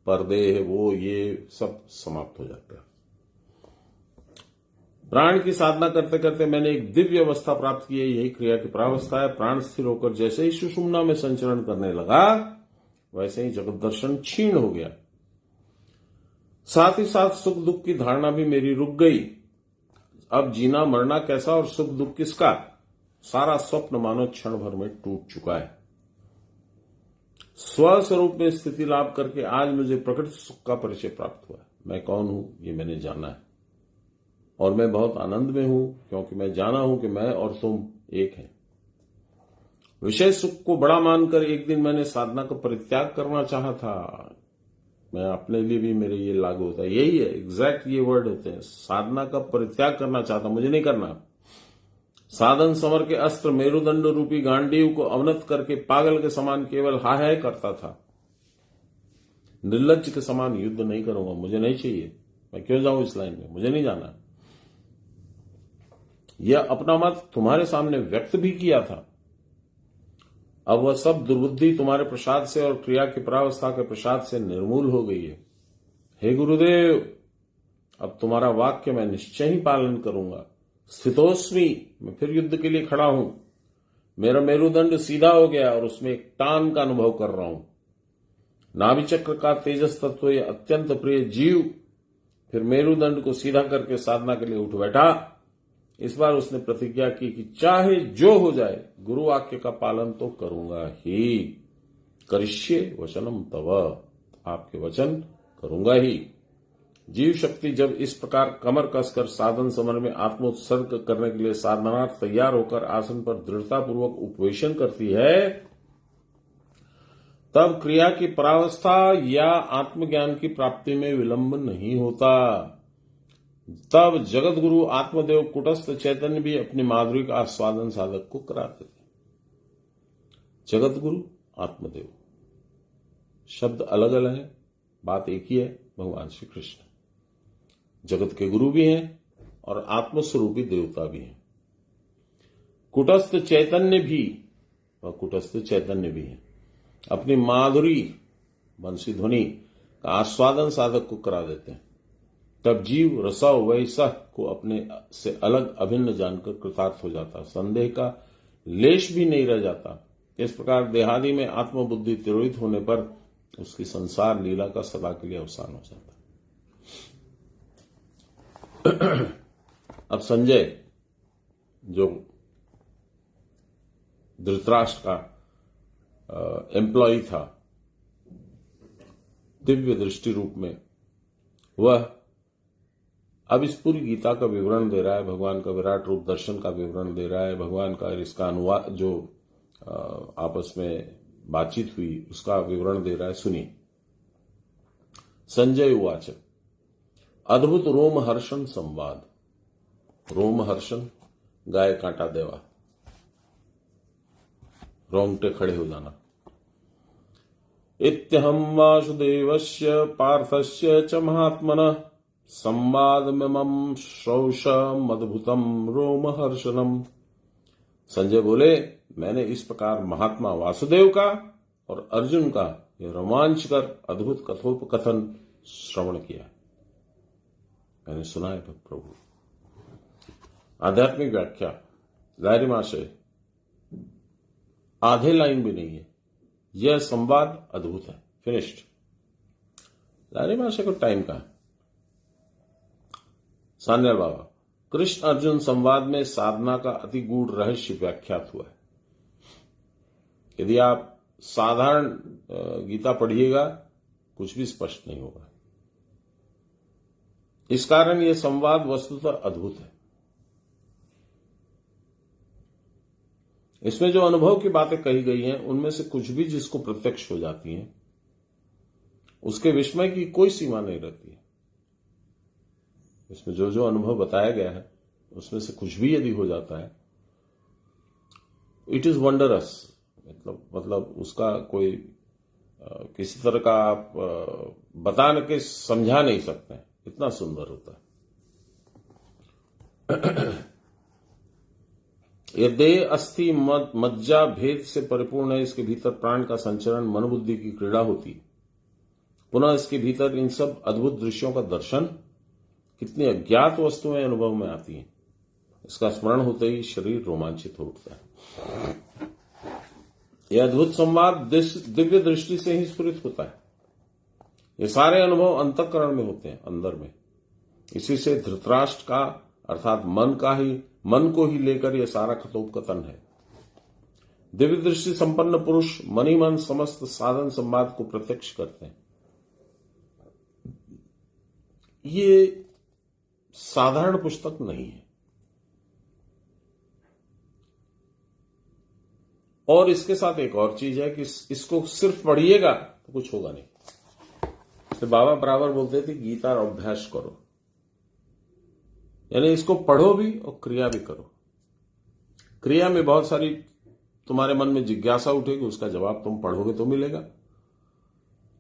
परदेह वो ये सब समाप्त हो जाता है। प्राण की साधना करते करते मैंने एक दिव्य अवस्था प्राप्त की है। यही क्रिया की परावस्था है। प्राण स्थिर होकर जैसे ही सुषुम्ना में संचरण करने लगा, वैसे ही जगत दर्शन क्षीण हो गया। साथ ही साथ सुख दुख की धारणा भी मेरी रुक गई। अब जीना मरना कैसा और सुख दुख किसका, सारा स्वप्न मानो क्षण भर में टूट चुका है। स्वस्वरूप में स्थिति लाभ करके आज मुझे प्रकृति सुख का परिचय प्राप्त हुआ है। मैं कौन हूं ये मैंने जाना है, और मैं बहुत आनंद में हूं, क्योंकि मैं जाना हूं कि मैं और तुम एक हैं। विषय सुख को बड़ा मानकर एक दिन मैंने साधना का परित्याग करना चाहा था। मैं अपने लिए भी मेरे ये लागू होता है, यही है, एग्जैक्ट ये वर्ड होते हैं। साधना का परित्याग करना चाहता, मुझे नहीं करना। साधन समर के अस्त्र मेरुदंड रूपी गांडीव को अवनत करके पागल के समान केवल हाय हाय करता था। निर्लज्ज के समान युद्ध नहीं करूंगा, मुझे नहीं चाहिए। मैं क्यों जाऊं इस लाइन में, मुझे नहीं जाना। यह अपना मत तुम्हारे सामने व्यक्त भी किया था। अब वह सब दुर्बुद्धि तुम्हारे प्रसाद से और क्रिया की परावस्था के प्रसाद से निर्मूल हो गई है। हे गुरुदेव, अब तुम्हारा वाक्य मैं निश्चय ही पालन करूंगा। स्थितोस्मि, मैं फिर युद्ध के लिए खड़ा हूं। मेरा मेरुदंड सीधा हो गया और उसमें एक टान का अनुभव कर रहा हूं। नाभि चक्र का तेजस तत्व ये अत्यंत प्रिय जीव फिर मेरुदंड को सीधा करके साधना के लिए उठ बैठा। इस बार उसने प्रतिज्ञा की कि चाहे जो हो जाए गुरु वाक्य का पालन तो करूंगा ही। करिष्ये वचनम तव, आपके वचन करूंगा ही। जीव शक्ति जब इस प्रकार कमर कसकर साधन समर में आत्मोत्सर्ग करने के लिए साधनार्थ तैयार होकर आसन पर दृढ़तापूर्वक उपवेशन करती है, तब क्रिया की परावस्था या आत्मज्ञान की प्राप्ति में विलंब नहीं होता। तब जगत गुरु आत्मदेव कुटस्थ चैतन्य भी अपनी माधुरी का आस्वादन साधक को कराते थे। जगत गुरु आत्मदेव शब्द अलग अलग है, बात एक ही है, भगवान श्री कृष्ण जगत के गुरु भी हैं और आत्मस्वरूपी देवता भी हैं। कुटस्थ चैतन्य भी हैं, अपनी माधुरी बंसी ध्वनि का आस्वादन साधक को करा देते हैं। तब जीव रसव वैसा को अपने से अलग अभिन्न जानकर कृतार्थ हो जाता, संदेह का लेश भी नहीं रह जाता। इस प्रकार देहादि में आत्मबुद्धि तिरोहित होने पर उसकी संसार लीला का सदा के लिए अवसान हो जाता। अब संजय जो धृतराष्ट्र का एम्प्लॉय था दिव्य दृष्टि रूप में, वह अब इस पूरी गीता का विवरण दे रहा है, भगवान का विराट रूप दर्शन का विवरण दे रहा है, भगवान का इसका अनुवाद जो आपस में बातचीत हुई उसका विवरण दे रहा है। सुनिए। संजय उवाच अद्भुत रोम हर्षण संवाद। रोमहर्षण, गाय कांटा देवा, रोंगटे खड़े हो जाना। इत्यहं वासुदेवस्य पार्थस्य च महात्मनः संवादमिमं श्रौषमद्भुतं रोमहर्षणम्। संजय बोले, मैंने इस प्रकार महात्मा वासुदेव का और अर्जुन का यह रोमांचकर अद्भुत कथोपकथन श्रवण किया, मैंने सुना है प्रभु। आध्यात्मिक व्याख्या, लारिमाशय, आधे लाइन भी नहीं है, यह संवाद अद्भुत है, फिनिश्ड। लारिमाशय को टाइम का है। सान्याल बाबा, कृष्ण अर्जुन संवाद में साधना का अति गूढ़ रहस्य व्याख्यात हुआ है। यदि आप साधारण गीता पढ़िएगा कुछ भी स्पष्ट नहीं होगा। इस कारण यह संवाद वस्तुतः अद्भुत है। इसमें जो अनुभव की बातें कही गई हैं उनमें से कुछ भी जिसको प्रत्यक्ष हो जाती हैं उसके विस्मय की कोई सीमा नहीं रहती है। इसमें जो जो अनुभव बताया गया है उसमें से कुछ भी यदि हो जाता है, इट इज वंडरस। मतलब उसका कोई किसी तरह का आप बता के समझा नहीं सकते, इतना सुंदर होता है। यह देह अस्थि मज्जा भेद से परिपूर्ण है, इसके भीतर प्राण का संचरण मनोबुद्धि की क्रीड़ा होती है। पुनः इसके भीतर इन सब अद्भुत दृश्यों का दर्शन कितनी अज्ञात वस्तुएं अनुभव में आती हैं, इसका स्मरण होते ही शरीर रोमांचित हो उठता है। यह अद्भुत संवाद दिव्य दृष्टि से ही स्फुरित होता है। ये सारे अनुभव अंतःकरण में होते हैं, अंदर में। इसी से धृतराष्ट्र का अर्थात मन को ही लेकर यह सारा कथोपकथन है। दिव्य दृष्टि संपन्न पुरुष मन ही मन समस्त साधन संवाद को प्रत्यक्ष करते हैं। ये साधारण पुस्तक नहीं है और इसके साथ एक और चीज है कि इसको सिर्फ पढ़िएगा तो कुछ होगा नहीं। तो बाबा बराबर बोलते थे गीता और अभ्यास करो, यानी इसको पढ़ो भी और क्रिया भी करो। क्रिया में बहुत सारी तुम्हारे मन में जिज्ञासा उठेगी, उसका जवाब तुम पढ़ोगे तो मिलेगा,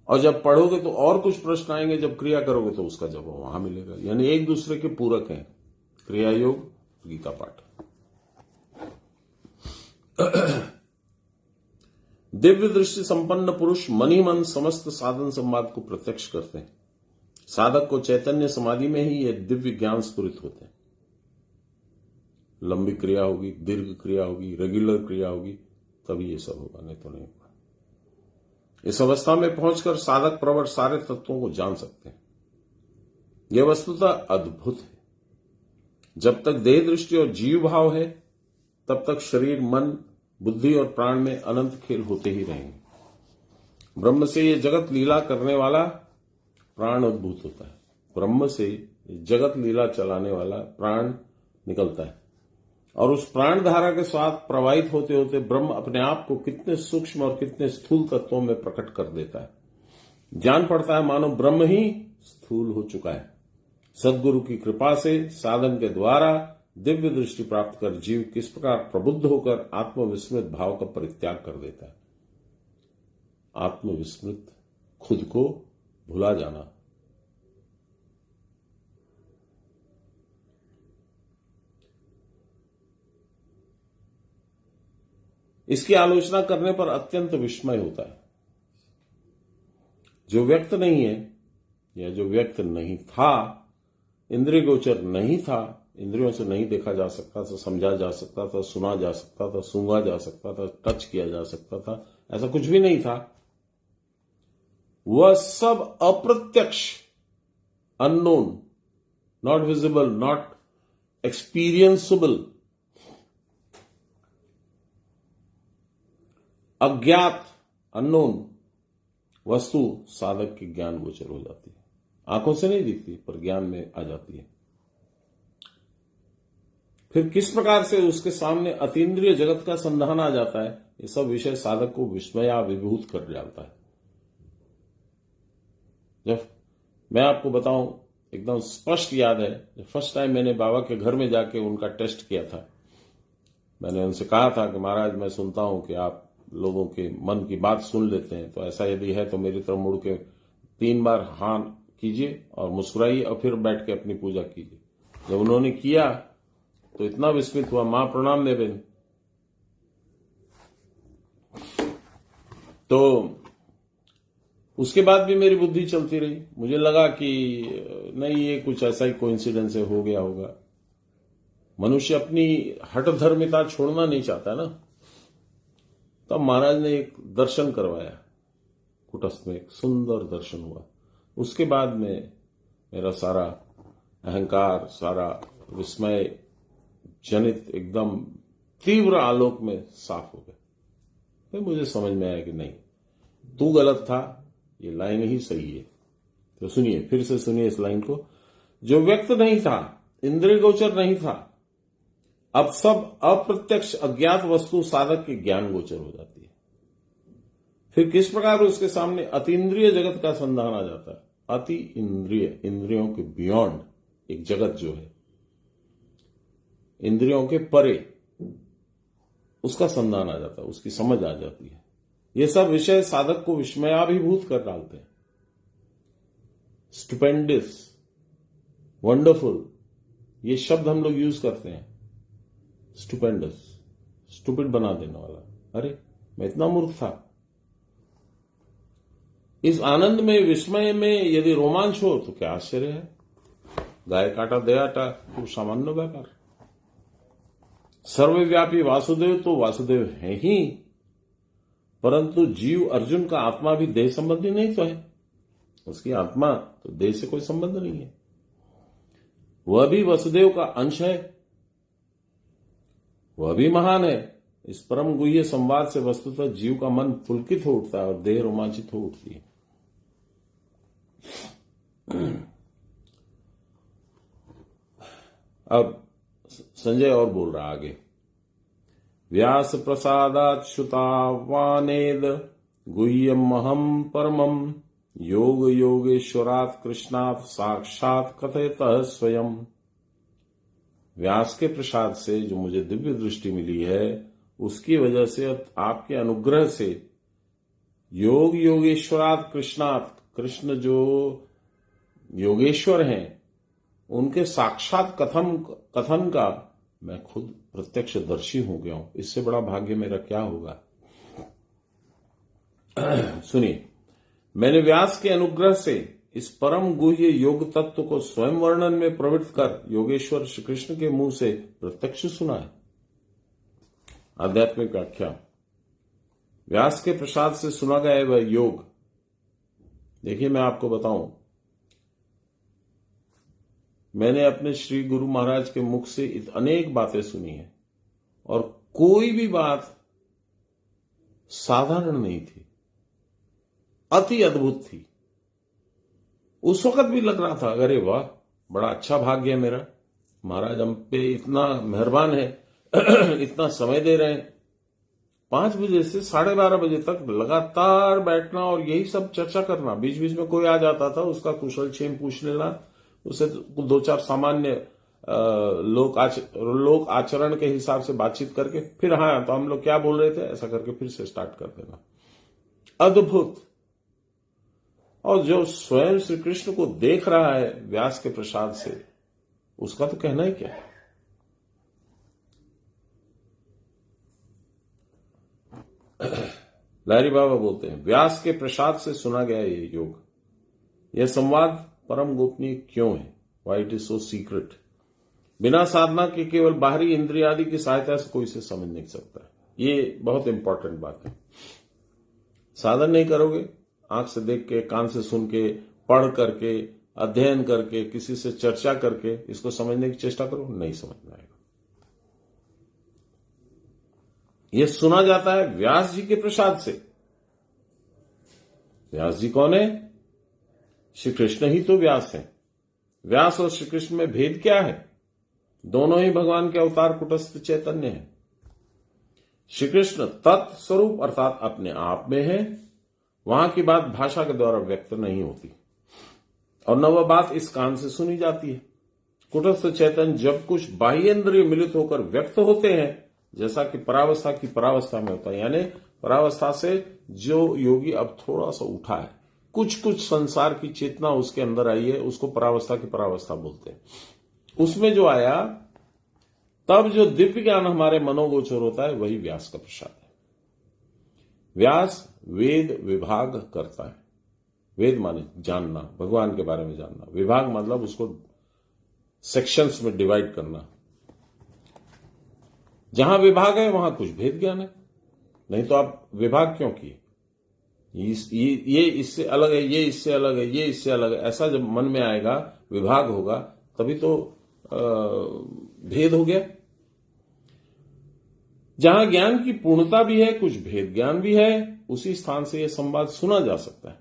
और जब पढ़ोगे तो और कुछ प्रश्न आएंगे, जब क्रिया करोगे तो उसका जवाब वहां मिलेगा। यानी एक दूसरे के पूरक हैं, क्रिया योग गीता पाठ। दिव्य दृष्टि संपन्न पुरुष मन ही मन समस्त साधन संवाद को प्रत्यक्ष करते हैं। साधक को चैतन्य समाधि में ही यह दिव्य ज्ञान स्फुरित होते हैं। लंबी क्रिया होगी, दीर्घ क्रिया होगी, रेगुलर क्रिया होगी, तभी ये सब होगा, नहीं तो नहीं होगा। इस अवस्था में पहुंचकर साधक प्रवर सारे तत्वों को जान सकते हैं। यह वस्तुतः अद्भुत है। जब तक देह दृष्टि और जीव भाव है तब तक शरीर, मन, बुद्धि और प्राण में अनंत खेल होते ही रहेंगे। ब्रह्म से यह जगत लीला करने वाला प्राण उद्भूत होता है। ब्रह्म से जगत लीला चलाने वाला प्राण निकलता है और उस प्राण धारा के साथ प्रवाहित होते होते ब्रह्म अपने आप को कितने सूक्ष्म और कितने स्थूल तत्वों में प्रकट कर देता है। जान पड़ता है मानो ब्रह्म ही स्थूल हो चुका है। सद्गुरु की कृपा से साधन के द्वारा दिव्य दृष्टि प्राप्त कर जीव किस प्रकार प्रबुद्ध होकर आत्मविस्मृत भाव का परित्याग कर देता है। आत्मविस्मृत, खुद को भुला जाना। इसकी आलोचना करने पर अत्यंत विस्मय होता है। जो व्यक्त नहीं है या जो व्यक्त नहीं था, इंद्रिय गोचर नहीं था, इंद्रियों से नहीं देखा जा सकता था, समझा जा सकता था, सुना जा सकता था, सूंघा जा सकता था, टच किया जा सकता था, ऐसा कुछ भी नहीं था। वह सब अप्रत्यक्ष, अननोन, नॉट विजिबल, नॉट एक्सपीरियंसेबल, अज्ञात, अननोन वस्तु साधक के ज्ञान गोचर हो जाती है। आंखों से नहीं दिखती पर ज्ञान में आ जाती है। फिर किस प्रकार से उसके सामने अतीन्द्रिय जगत का संधान आ जाता है, ये सब विषय साधक को विस्मया विभूत कर डालता है। जब मैं आपको बताऊं एकदम स्पष्ट याद है, फर्स्ट टाइम मैंने बाबा के घर में जाके उनका टेस्ट किया था। मैंने उनसे कहा था कि महाराज, मैं सुनता हूं कि आप लोगों के मन की बात सुन लेते हैं, तो ऐसा यदि है तो मेरी तरफ मुड़ के 3 बार हाँ कीजिए और मुस्कुराइए और फिर बैठ के अपनी पूजा कीजिए। जब उन्होंने किया तो इतना विस्मित हुआ, मां प्रणाम देवेन। तो उसके बाद भी मेरी बुद्धि चलती रही। मुझे लगा कि नहीं, ये कुछ ऐसा ही कोइंसिडेंस है, हो गया होगा। मनुष्य अपनी हठधर्मिता छोड़ना नहीं चाहता ना। तब महाराज ने एक दर्शन करवाया, कुटस्थ में एक सुंदर दर्शन हुआ। उसके बाद में मेरा सारा अहंकार, सारा विस्मय जनित एकदम तीव्र आलोक में साफ हो गया। फिर मुझे समझ में आया कि नहीं, तू गलत था, ये लाइन ही सही है। तो सुनिए, फिर से सुनिए इस लाइन को। जो व्यक्त नहीं था, इंद्रिय गोचर नहीं था, अब सब अप्रत्यक्ष अज्ञात वस्तु साधक के ज्ञान गोचर हो जाती है। फिर किस प्रकार उसके सामने अतीन्द्रिय जगत का संधान आ जाता है। अति इंद्रिय, इंद्रियों के बियॉन्ड एक जगत जो है, इंद्रियों के परे, उसका संधान आ जाता है, उसकी समझ आ जाती है। ये सब विषय साधक को विस्मयाभिभूत कर डालते हैं। स्टुपेंडियस, वंडरफुल, ये शब्द हम लोग यूज करते हैं। स्टुपेंडस, स्टूपिड बना देने वाला। अरे मैं इतना मूर्ख था। इस आनंद में, विस्मय में यदि रोमांच हो तो क्या आश्चर्य है। गाय काटा दे आटा, तो सामान्य व्यापार। सर्वव्यापी वासुदेव तो वासुदेव है ही, परंतु जीव अर्जुन का आत्मा भी देह संबंधी नहीं तो है। उसकी आत्मा तो देह से कोई संबंध नहीं है, वह भी वसुदेव का अंश है, वह भी महान है। इस परम गुह्य संवाद से वस्तुतः जीव का मन पुलकित हो उठता है और देह रोमांचित हो उठती है। अब संजय और बोल रहा आगे। व्यास प्रसादात् श्रुतावानेद गुह्यमहं परमं योग योगेश्वरात् कृष्णात् साक्षात् कथयतः स्वयं। व्यास के प्रसाद से जो मुझे दिव्य दृष्टि मिली है, उसकी वजह से, आपके अनुग्रह से, योग योगेश्वरात् कृष्णात्, कृष्ण जो योगेश्वर हैं, उनके साक्षात कथन का मैं खुद प्रत्यक्षदर्शी हो गया हूं। इससे बड़ा भाग्य मेरा क्या होगा। सुनिए, मैंने व्यास के अनुग्रह से इस परम गुह्य योग तत्व को स्वयं वर्णन में प्रवृत्त कर योगेश्वर श्री कृष्ण के मुंह से प्रत्यक्ष सुना है। आध्यात्मिक व्याख्या। व्यास के प्रसाद से सुना गया वह योग, देखिए मैं आपको बताऊं, मैंने अपने श्री गुरु महाराज के मुख से अनेक बातें सुनी है और कोई भी बात साधारण नहीं थी, अति अद्भुत थी। उस वक्त भी लग रहा था, अरे वाह, बड़ा अच्छा भाग्य है मेरा, महाराज हम पे इतना मेहरबान है, इतना समय दे रहे हैं। 5 बजे से 12:30 बजे तक लगातार बैठना और यही सब चर्चा करना। बीच बीच में कोई आ जाता था, उसका कुशल क्षेम पूछ लेना, उसे 2-4 सामान्य लोक आचरण के हिसाब से बातचीत करके फिर हाँ तो हम लोग क्या बोल रहे थे ऐसा करके फिर से स्टार्ट कर देना। अद्भुत। और जो स्वयं श्री कृष्ण को देख रहा है व्यास के प्रसाद से, उसका तो कहना ही क्या है। लारी बाबा बोलते हैं, व्यास के प्रसाद से सुना गया ये योग, यह संवाद परम गोपनीय क्यों है? Why it is so secret? बिना साधना के केवल बाहरी इंद्रिय आदि की सहायता से कोई इसे समझ नहीं सकता। ये बहुत इंपॉर्टेंट बात है। साधन नहीं करोगे, आंख से देख के, कान से सुन के, पढ़ करके, अध्ययन करके, किसी से चर्चा करके इसको समझने की चेष्टा करो, नहीं समझ में आएगा। यह सुना जाता है व्यास जी के प्रसाद से। व्यास जी कौन है? श्री कृष्ण ही तो व्यास है। व्यास और श्री कृष्ण में भेद क्या है? दोनों ही भगवान के अवतार कुटस्थ चैतन्य हैं। श्री कृष्ण तत्स्वरूप अर्थात अपने आप में है, वहां की बात भाषा के द्वारा व्यक्त नहीं होती। और न वह बात इस कान से सुनी जाती है। कुटस्थ चैतन्य जब कुछ बाह्येंद्रिय मिलित होकर व्यक्त होते हैं, जैसा कि परावस्था की परावस्था में होता है, यानी परावस्था से जो योगी अब थोड़ा सा उठा है, कुछ कुछ संसार की चेतना उसके अंदर आई है, उसको परावस्था की परावस्था बोलते हैं। उसमें जो आया, तब जो दिव्य ज्ञान हमारे मनोगोचर होता है, वही व्यास का प्रसाद है। व्यास वेद विभाग करता है। वेद माने जानना, भगवान के बारे में जानना। विभाग मतलब उसको सेक्शंस में डिवाइड करना। जहां विभाग है वहां कुछ भेद ज्ञान है, नहीं तो आप विभाग क्यों किए? ये इससे अलग है, ये इससे अलग है, ये इससे अलग है, ऐसा जब मन में आएगा, विभाग होगा, तभी तो भेद हो गया। जहां ज्ञान की पूर्णता भी है, कुछ भेद ज्ञान भी है, उसी स्थान से यह संवाद सुना जा सकता है।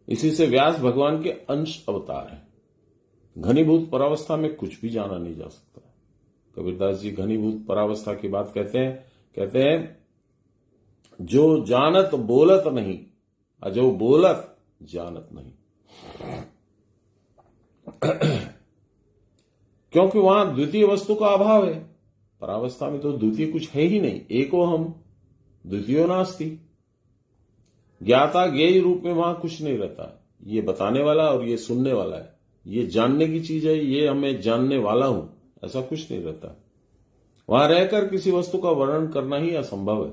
इसी से व्यास भगवान के अंश अवतार है। घनीभूत परावस्था में कुछ भी जाना नहीं जा सकता। कबीरदास जी घनीभूत परावस्था की बात कहते हैं जो जानत बोलत नहीं, अजो बोलत जानत नहीं। क्योंकि वहां द्वितीय वस्तु का अभाव है। परावस्था में तो द्वितीय कुछ है ही नहीं, एको हम द्वितीयो नास्ति। ज्ञाता ज्ञेय रूप में वहां कुछ नहीं रहता। ये बताने वाला और ये सुनने वाला है, ये जानने की चीज है, ये हमें जानने वाला हूं, ऐसा कुछ नहीं रहता। वहां रहकर किसी वस्तु का वर्णन करना ही असंभव है।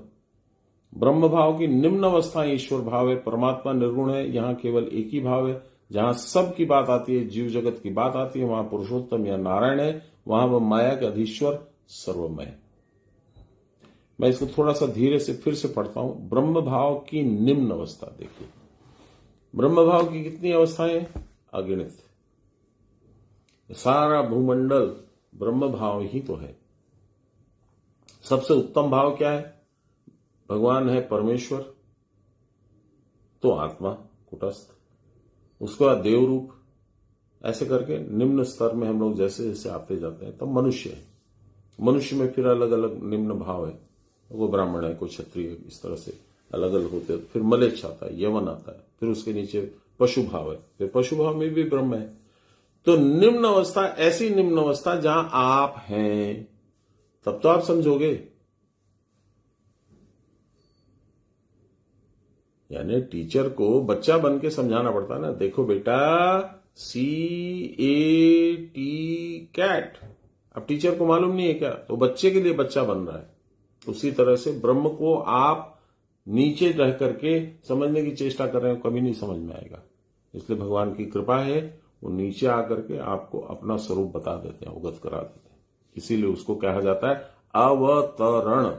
ब्रह्म भाव की निम्न अवस्था ईश्वर भाव है। परमात्मा निर्गुण है, यहां केवल एक ही भाव है। जहां सब की बात आती है, जीव जगत की बात आती है, वहां पुरुषोत्तम या नारायण है, वहां वह माया के अधीश्वर सर्वमय। मैं इसको थोड़ा सा धीरे से फिर से पढ़ता हूं। ब्रह्म भाव की निम्न अवस्था देखिए। ब्रह्म भाव की कितनी अवस्थाएं? अगणित। सारा भूमंडल ब्रह्म भाव ही तो है। सबसे उत्तम भाव क्या है? भगवान है परमेश्वर, तो आत्मा कुटस्थ, उसका देव रूप, ऐसे करके निम्न स्तर में हम लोग जैसे जैसे आते जाते हैं, तब मनुष्य है। मनुष्य में फिर अलग अलग निम्न भाव है, वो ब्राह्मण है, कोई क्षत्रिय, इस तरह से अलग अलग होते हैं। फिर मलेच्छ आता है, यवन आता है, फिर उसके नीचे पशु भाव है, फिर पशु भाव में भी ब्रह्म है। तो निम्न अवस्था, ऐसी निम्न अवस्था जहां आप हैं, तब तो आप समझोगे। यानी टीचर को बच्चा बन के समझाना पड़ता है ना। देखो बेटा, CAT कैट, अब टीचर को मालूम नहीं है क्या, तो बच्चे के लिए बच्चा बन रहा है। उसी तरह से ब्रह्म को आप नीचे रह करके समझने की चेष्टा कर रहे हो, कभी नहीं समझ में आएगा। इसलिए भगवान की कृपा है, वो नीचे आकर के आपको अपना स्वरूप बता देते हैं, अवगत करा देते हैं। इसीलिए उसको कहा जाता है अवतरण,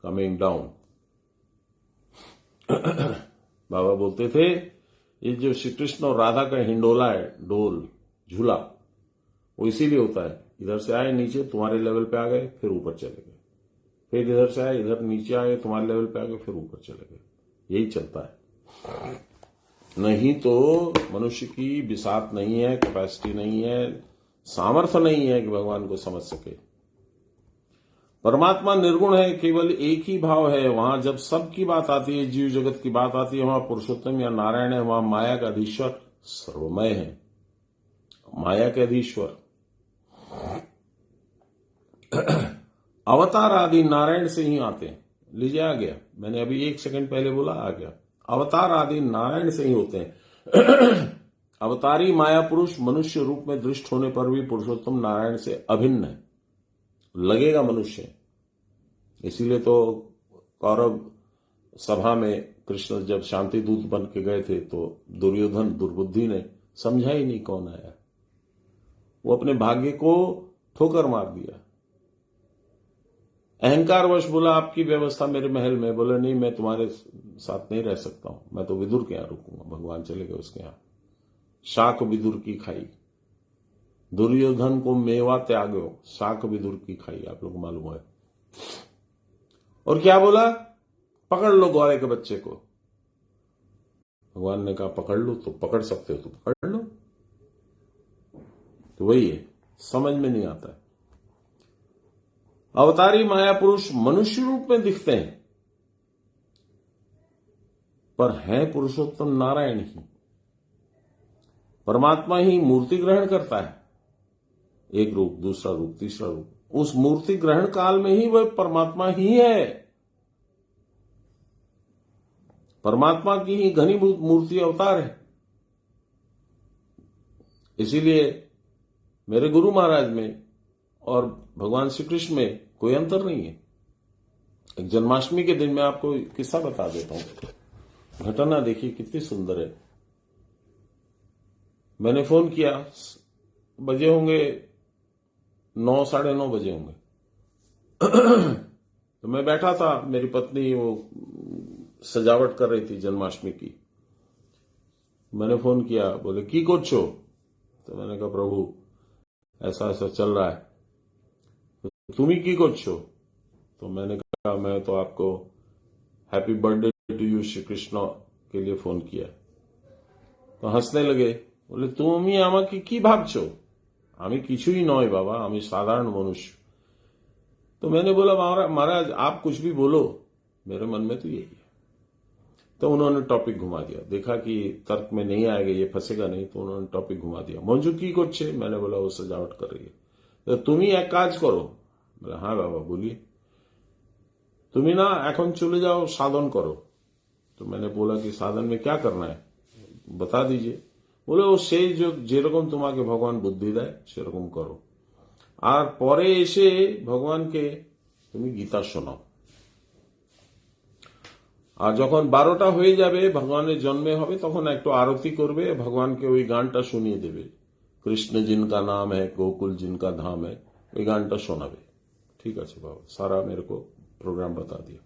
कमिंग डाउन। बाबा बोलते थे, ये जो श्री कृष्ण और राधा का हिंडोला है, डोल, झूला, वो इसीलिए होता है। इधर से आए नीचे, तुम्हारे लेवल पे आ गए, फिर ऊपर चले गए, फिर इधर से आए, इधर नीचे आए, तुम्हारे लेवल पे आ गए, फिर ऊपर चले गए। यही चलता है। नहीं तो मनुष्य की बिसात नहीं है, कैपेसिटी नहीं है, सामर्थ्य नहीं है कि भगवान को समझ सके। परमात्मा निर्गुण है, केवल एक ही भाव है। वहां जब सबकी बात आती है, जीव जगत की बात आती है, वहां पुरुषोत्तम या नारायण है, वहां माया का अधीश्वर सर्वमय है। माया के अधीश्वर अवतार आदि नारायण से ही आते हैं। लीजिए, आ गया, मैंने अभी 1 सेकंड पहले बोला, आ गया। अवतार आदि नारायण से ही होते हैं। अवतारी माया पुरुष मनुष्य रूप में दृष्ट होने पर भी पुरुषोत्तम नारायण से अभिन्न है, लगेगा मनुष्य। इसीलिए तो कौरव सभा में कृष्ण जब शांति दूत बन के गए थे, तो दुर्योधन दुर्बुद्धि ने समझा ही नहीं कौन आया, वो अपने भाग्य को ठोकर मार दिया। अहंकारवश बोला, आपकी व्यवस्था मेरे महल में। बोले नहीं, मैं तुम्हारे साथ नहीं रह सकता हूं, मैं तो विदुर के यहां रुकूंगा। भगवान चले गए उसके यहां, शाक विदुर की खाई। दुर्योधन को मेवा त्यागो, शाक विदुर की खाई, आप लोग को मालूम है। और क्या बोला? पकड़ लो ग्वाले के बच्चे को। भगवान ने कहा पकड़ लो, तो पकड़ सकते हो तो पकड़ लो। तो वही है, समझ में नहीं आता है। अवतारी माया पुरुष मनुष्य रूप में दिखते हैं, पर है पुरुषोत्तम नारायण ही। परमात्मा ही मूर्ति ग्रहण करता है, एक रूप, दूसरा रूप, तीसरा रूप। उस मूर्ति ग्रहण काल में ही वह परमात्मा ही है। परमात्मा की ही घनीभूत मूर्ति अवतार है। इसीलिए मेरे गुरु महाराज में और भगवान श्री कृष्ण में कोई अंतर नहीं है। एक जन्माष्टमी के दिन मैं आपको किस्सा बता देता हूं। घटना देखिए कितनी सुंदर है। मैंने फोन किया, बजे होंगे 9, 9:30 बजे होंगे। तो मैं बैठा था, मेरी पत्नी वो सजावट कर रही थी जन्माष्टमी की। मैंने फोन किया, बोले की करछो? तो मैंने कहा प्रभु ऐसा ऐसा चल रहा है। तो तुम ही की करछो? तो मैंने कहा मैं तो आपको happy birthday to you Shri Krishna के लिए फोन किया। तो हंसने लगे, बोले তুমি আমাকে কি ভাবছো? আমি কিছুই নয় বাবা, আমি साधारण मनुष्य। तो मैंने बोला महाराज आप कुछ भी बोलो, मेरे मन में तो यही है। तो उन्होंने टॉपिक घुमा दिया, देखा कि तर्क में नहीं आएगा, ये फंसेगा नहीं, तो उन्होंने टॉपिक घुमा दिया। मंजू की करछे? मैंने बोला वो सजावट कर रही है। तो तुम ही एक काज करो। बोला हाँ बाबा बोलिए। तुम ही ना এখন चले जाओ साधन करो। तो मैंने बोला कि साधन में क्या करना है बता दीजिए। बोले ও সেই যেরকম তোমাকে ভগবান বুদ্ধি দেয় সেরকম করো, আর পরে এসে ভগবানকে তুমি গীতা শোনাও। আর যখন 12টা হয়ে যাবে, ভগবানের জন্মে হবে, তখন একটু আরতি করবে, ভগবানকে ওই গানটা শুনিয়ে দেবে, কৃষ্ণ जिनका नाम है गोकुल जिनका धाम है, ওই গানটা শোনাবে। ठीक আছে बाबा, सारा मेरे को प्रोग्राम बता दिया।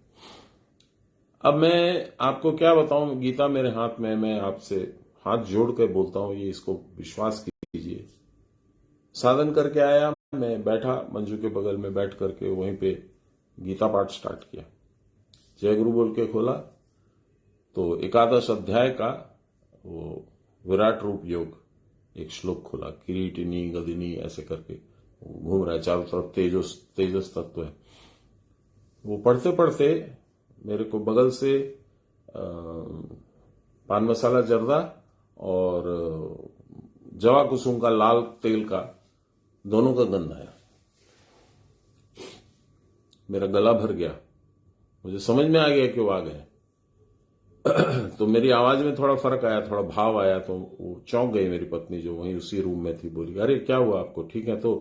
अब मैं आपको क्या बताऊं, गीता मेरे हाथ में, मैं आपसे हाथ जोड़ के बोलता हूं, ये इसको विश्वास कीजिए। साधन करके आया, मैं बैठा मंजू के बगल में बैठ करके वहीं पे गीता पाठ स्टार्ट किया। जय गुरु बोल के खोला तो 11 अध्याय का वो विराट रूप योग एक श्लोक खोला, किरीटिनी गदिनी ऐसे करके घूम रहा है, चारों तरफ तेजस तत्व है। वो पढ़ते पढ़ते मेरे को बगल से पान मसाला जर्दा और जवा कुसुम का लाल तेल का दोनों का गंध आया। मेरा गला भर गया, मुझे समझ में आ गया कि वो आ गए। तो मेरी आवाज में थोड़ा फर्क आया, थोड़ा भाव आया, तो वो चौंक गई मेरी पत्नी जो वहीं उसी रूम में थी। बोली अरे क्या हुआ आपको, ठीक है? तो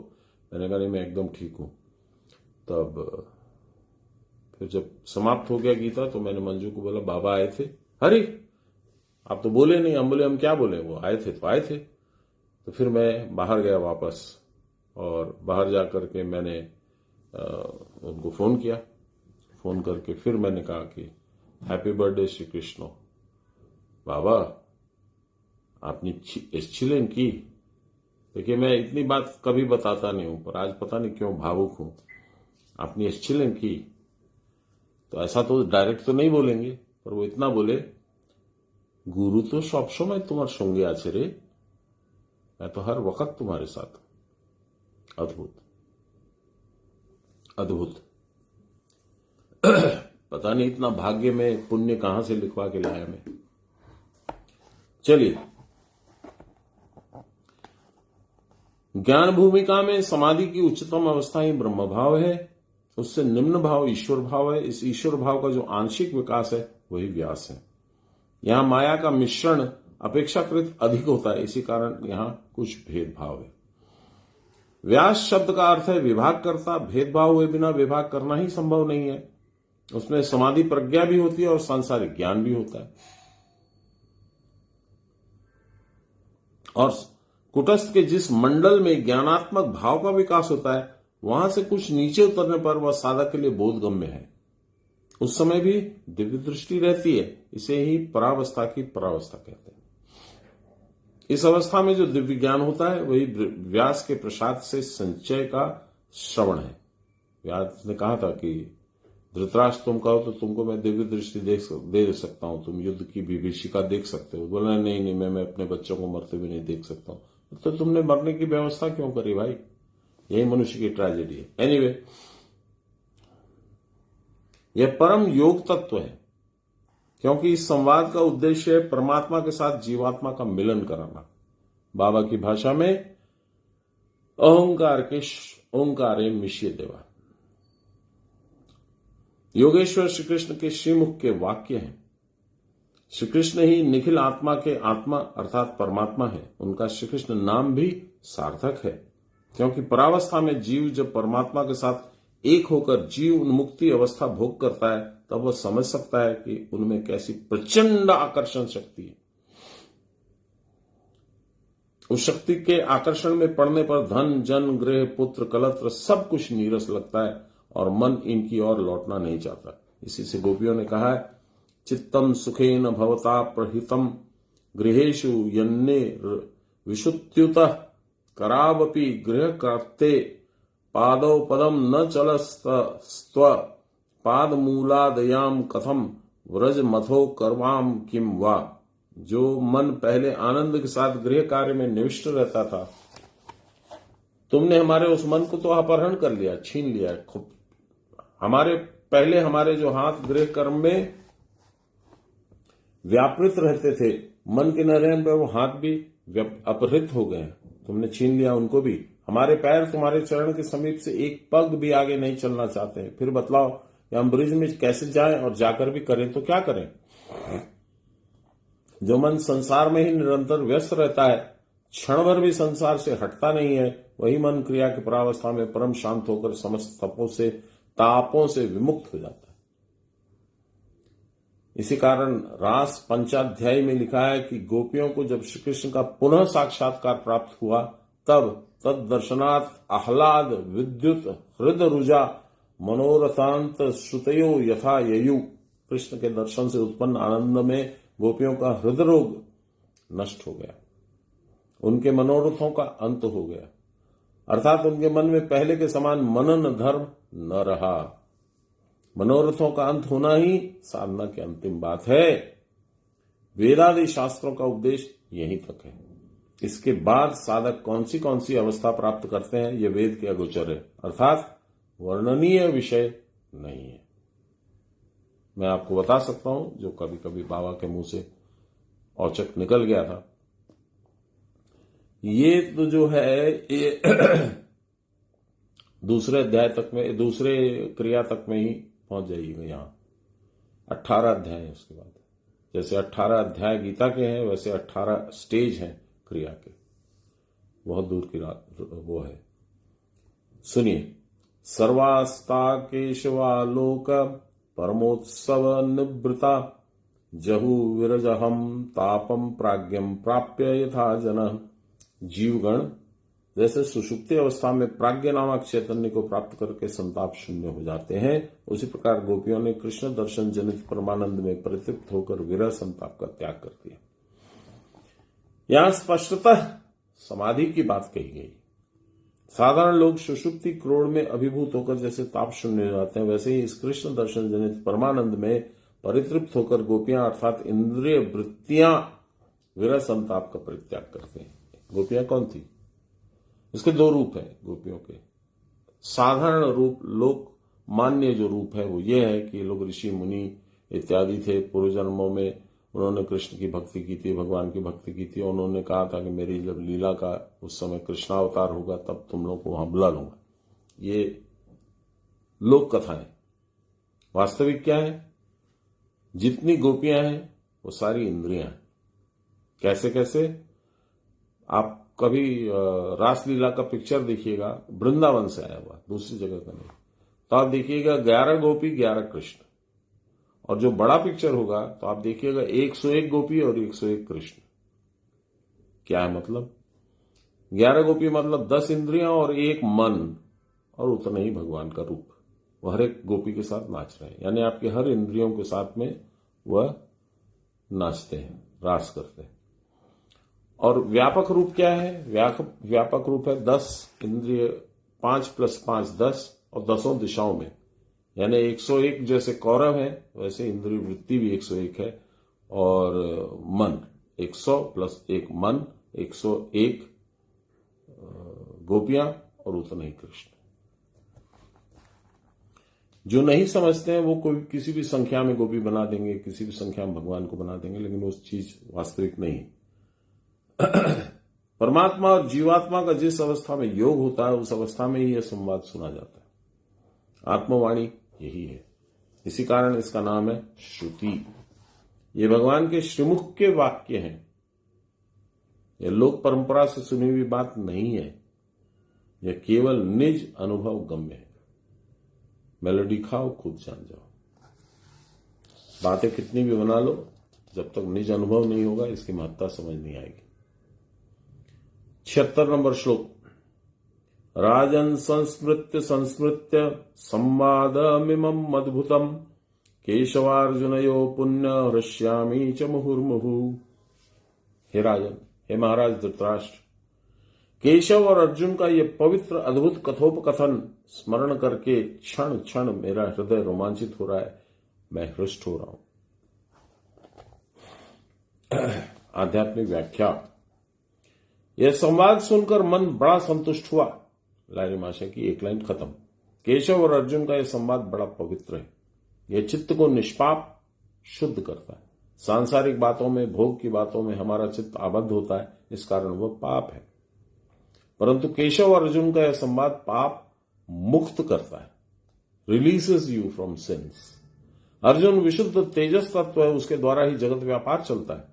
मैंने कहा नहीं मैं एकदम ठीक हूं। तब फिर जब समाप्त हो गया गीता तो मैंने मंजू को बोला बाबा आए थे। अरे आप तो बोले नहीं। हम बोले हम क्या बोले, वो आए थे तो आए थे। तो फिर मैं बाहर गया वापस, और बाहर जाकर के मैंने उनको फोन किया। फोन करके फिर मैंने कहा कि हैप्पी बर्थडे श्री कृष्ण बाबा, आपने एस्चिलेन की। देखिए मैं इतनी बात कभी बताता नहीं हूं, पर आज पता नहीं क्यों भावुक हूं। आपने एस्चिलेन की, तो ऐसा तो डायरेक्ट तो नहीं बोलेंगे, पर वो इतना बोले गुरु तो सब समय तुम्हारे संगे आछे रे, मैं तो हर वक्त तुम्हारे साथ। अद्भुत अद्भुत। पता नहीं इतना भाग्य में पुण्य कहां से लिखवा के लाया मैं। चलिए, ज्ञान भूमिका में समाधि की उच्चतम अवस्था ही ब्रह्म भाव है, उससे निम्न भाव ईश्वर भाव है। इस ईश्वर भाव का जो आंशिक विकास है वही व्यास है। यहां माया का मिश्रण अपेक्षाकृत अधिक होता है, इसी कारण यहां कुछ भेदभाव है। व्यास शब्द का अर्थ है विभाग करता। भेदभाव हुए बिना विभाग करना ही संभव नहीं है। उसमें समाधि प्रज्ञा भी होती है और सांसारिक ज्ञान भी होता है। और कुटस्थ के जिस मंडल में ज्ञानात्मक भाव का विकास होता है, वहां से कुछ नीचे उतरने पर वह साधक के लिए बोधगम्य है। उस समय भी दिव्य दृष्टि रहती है, इसे ही परावस्था की परावस्था कहते हैं। इस अवस्था में जो दिव्य ज्ञान होता है वही व्यास के प्रसाद से संचय का श्रवण है। व्यास ने कहा था कि धृतराष्ट्र तुम कहो तो तुमको मैं दिव्य दृष्टि दे सकता हूं, तुम युद्ध की विभीषिका देख सकते हो। बोला नहीं मैं अपने बच्चों को मरते हुए नहीं देख सकता हूं। तो तुमने मरने की व्यवस्था क्यों करी भाई? यही मनुष्य की ट्रेजेडी है। एनीवे, यह परम योग तत्व है। क्योंकि इस संवाद का उद्देश्य है परमात्मा के साथ जीवात्मा का मिलन कराना। बाबा की भाषा में अहंकार के ओंकारे मिश्य देवा। योगेश्वर श्री कृष्ण के श्रीमुख के वाक्य हैं। श्री कृष्ण ही निखिल आत्मा के आत्मा अर्थात परमात्मा है। उनका श्री कृष्ण नाम भी सार्थक है, क्योंकि परावस्था में जीव जब परमात्मा के साथ एक होकर जीव उन्मुक्ति अवस्था भोग करता है, तब वह समझ सकता है कि उनमें कैसी प्रचंड आकर्षण शक्ति है। उस शक्ति के आकर्षण में पड़ने पर धन, जन, गृह, पुत्र, कलत्र सब कुछ नीरस लगता है और मन इनकी ओर लौटना नहीं चाहता। इसी से गोपियों ने कहा है, चित्तम सुखेन भवता प्रहितम गृहेषु यन्ने विशुत्युतः करावपि गृह कर्ते पादौ पदम न चलस्त्व पादमूलादयाम कथम व्रज मथो करवाम किम वा। जो मन पहले आनंद के साथ गृह कार्य में निविष्ट रहता था, तुमने हमारे उस मन को तो अपहरण कर लिया, छीन लिया। हमारे जो हाथ गृह कर्म में व्यापृत रहते थे, मन के न रहने पर वो हाथ भी अपहृत हो गए, तुमने छीन लिया उनको भी। हमारे पैर तुम्हारे चरण के समीप से एक पग भी आगे नहीं चलना चाहते। फिर बतलाओ कि हम ब्रिज में कैसे जाएं, और जाकर भी करें तो क्या करें। जो मन संसार में ही निरंतर व्यस्त रहता है, क्षण भर भी संसार से हटता नहीं है, वही मन क्रिया की परावस्था में परम शांत होकर समस्त तापों से विमुक्त हो जाता है। इसी कारण रास पंचाध्यायी में लिखा है कि गोपियों को जब श्री कृष्ण का पुनः साक्षात्कार प्राप्त हुआ, तब तद दर्शनात् आह्लाद विद्युत हृदय रुजा मनोरथांत श्रुतयो यथा ययु। कृष्ण के दर्शन से उत्पन्न आनंद में गोपियों का हृदय रोग नष्ट हो गया, उनके मनोरथों का अंत हो गया, अर्थात उनके मन में पहले के समान मनन धर्म न रहा। मनोरथों का अंत होना ही साधना की अंतिम बात है। वेदादि शास्त्रों का उपदेश यहीं तक है। इसके बाद साधक कौन सी अवस्था प्राप्त करते हैं, यह वेद के अगोचर है, अर्थात वर्णनीय विषय नहीं है। मैं आपको बता सकता हूं, जो कभी कभी बाबा के मुंह से औचक निकल गया था। ये तो जो है ये दूसरे अध्याय तक में, दूसरे क्रिया तक में ही पहुंच जाइएगा। यहां 18 अध्याय है। उसके बाद जैसे 18 अध्याय गीता के हैं, वैसे 18 स्टेज हैं क्रिया के। बहुत दूर की वो है। सुनिए, सर्वास्ता केशवालोक परमोत्सव निवृता जहु विरजहम तापम प्राज्ञम प्राप्य यथा जन। जीवगण जैसे सुषुप्ति अवस्था में प्राज्ञ नामक चैतन्य को प्राप्त करके संताप शून्य हो जाते हैं, उसी प्रकार गोपियों ने कृष्ण दर्शन जनित परमानंद में परितृप्त होकर विरह संताप का त्याग कर दिया। यहां स्पष्टतः समाधि की बात कही गई। साधारण लोग सुषुप्ति क्रोड़ में अभिभूत होकर जैसे ताप शून्य हो जाते हैं, वैसे ही इस कृष्ण दर्शन जनित परमानंद में परितृप्त होकर गोपियां अर्थात इंद्रिय वृत्तियां विरह संताप का परित्याग करते हैं। गोपियां कौन थी? इसके दो रूप है गोपियों के। साधारण रूप, लोक मान्य जो रूप है वो ये है कि ये लोग ऋषि मुनि इत्यादि थे। पूर्व जन्मों में उन्होंने कृष्ण की भक्ति की थी, भगवान की भक्ति की थी। उन्होंने कहा था कि मेरी जब लीला का उस समय कृष्णावतार होगा तब तुम लोग को वहां बुला लूंगा। ये लोक कथाएं। वास्तविक क्या है? जितनी गोपियां हैं वो सारी इंद्रियां हैं। कैसे कैसे? आप कभी रासलीला का पिक्चर देखिएगा, वृंदावन से आया हुआ, दूसरी जगह का नहीं, तो आप देखिएगा 11 गोपी 11 कृष्ण। और जो बड़ा पिक्चर होगा तो आप देखिएगा 101 गोपी और 101 कृष्ण। क्या है मतलब? 11 गोपी मतलब 10 इंद्रियां और 1 मन, और उतना ही भगवान का रूप। वह हर एक गोपी के साथ नाच रहे हैं, यानी आपके हर इंद्रियों के साथ में वह नाचते हैं, रास करते हैं। और व्यापक रूप क्या है? व्यापक रूप है 10 इंद्रिय, 5 + 5 10, और 10 दिशाओं में, यानी 101 जैसे कौरव है वैसे इंद्रिय वृत्ति भी 101 है, और मन 100 + 1 मन 101 गोपियां और उतना ही कृष्ण। जो नहीं समझते हैं वो कोई किसी भी संख्या में गोपी बना देंगे, किसी भी संख्या में भगवान को बना देंगे, लेकिन वो चीज वास्तविक नहीं है। परमात्मा और जीवात्मा का जिस अवस्था में योग होता है उस अवस्था में ही यह संवाद सुना जाता है। आत्मवाणी यही है, इसी कारण इसका नाम है श्रुति। ये भगवान के श्रीमुख के वाक्य हैं, यह लोक परंपरा से सुनी हुई बात नहीं है, यह केवल निज अनुभव गम्य है। मेलोडी खाओ, खुद जान जाओ। बातें कितनी भी बना लो, जब तक निज अनुभव नहीं होगा इसकी महत्ता समझ नहीं आएगी। 76 नंबर श्लोक। राजन संस्मृत्य संस्मृत्य संवादमिमम् अद्भुतम् केशवार्जुनयो पुण्य हृष्यामि च मुहुर्मुहु। हे राजन, हे महाराज धृतराष्ट्र, केशव और अर्जुन का ये पवित्र अद्भुत कथोपकथन स्मरण करके क्षण क्षण मेरा हृदय रोमांचित हो रहा है, मैं हृष्ट हो रहा हूं। आध्यात्मिक व्याख्या। यह संवाद सुनकर मन बड़ा संतुष्ट हुआ। लाहिरी माशा की एक लाइन खत्म। केशव और अर्जुन का यह संवाद बड़ा पवित्र है, यह चित्त को निष्पाप शुद्ध करता है। सांसारिक बातों में, भोग की बातों में हमारा चित्त आबद्ध होता है, इस कारण वह पाप है। परंतु केशव और अर्जुन का यह संवाद पाप मुक्त करता है, releases you from since. Arjun विशुद्ध तेजस तत्व है, उसके द्वारा ही जगत व्यापार चलता है।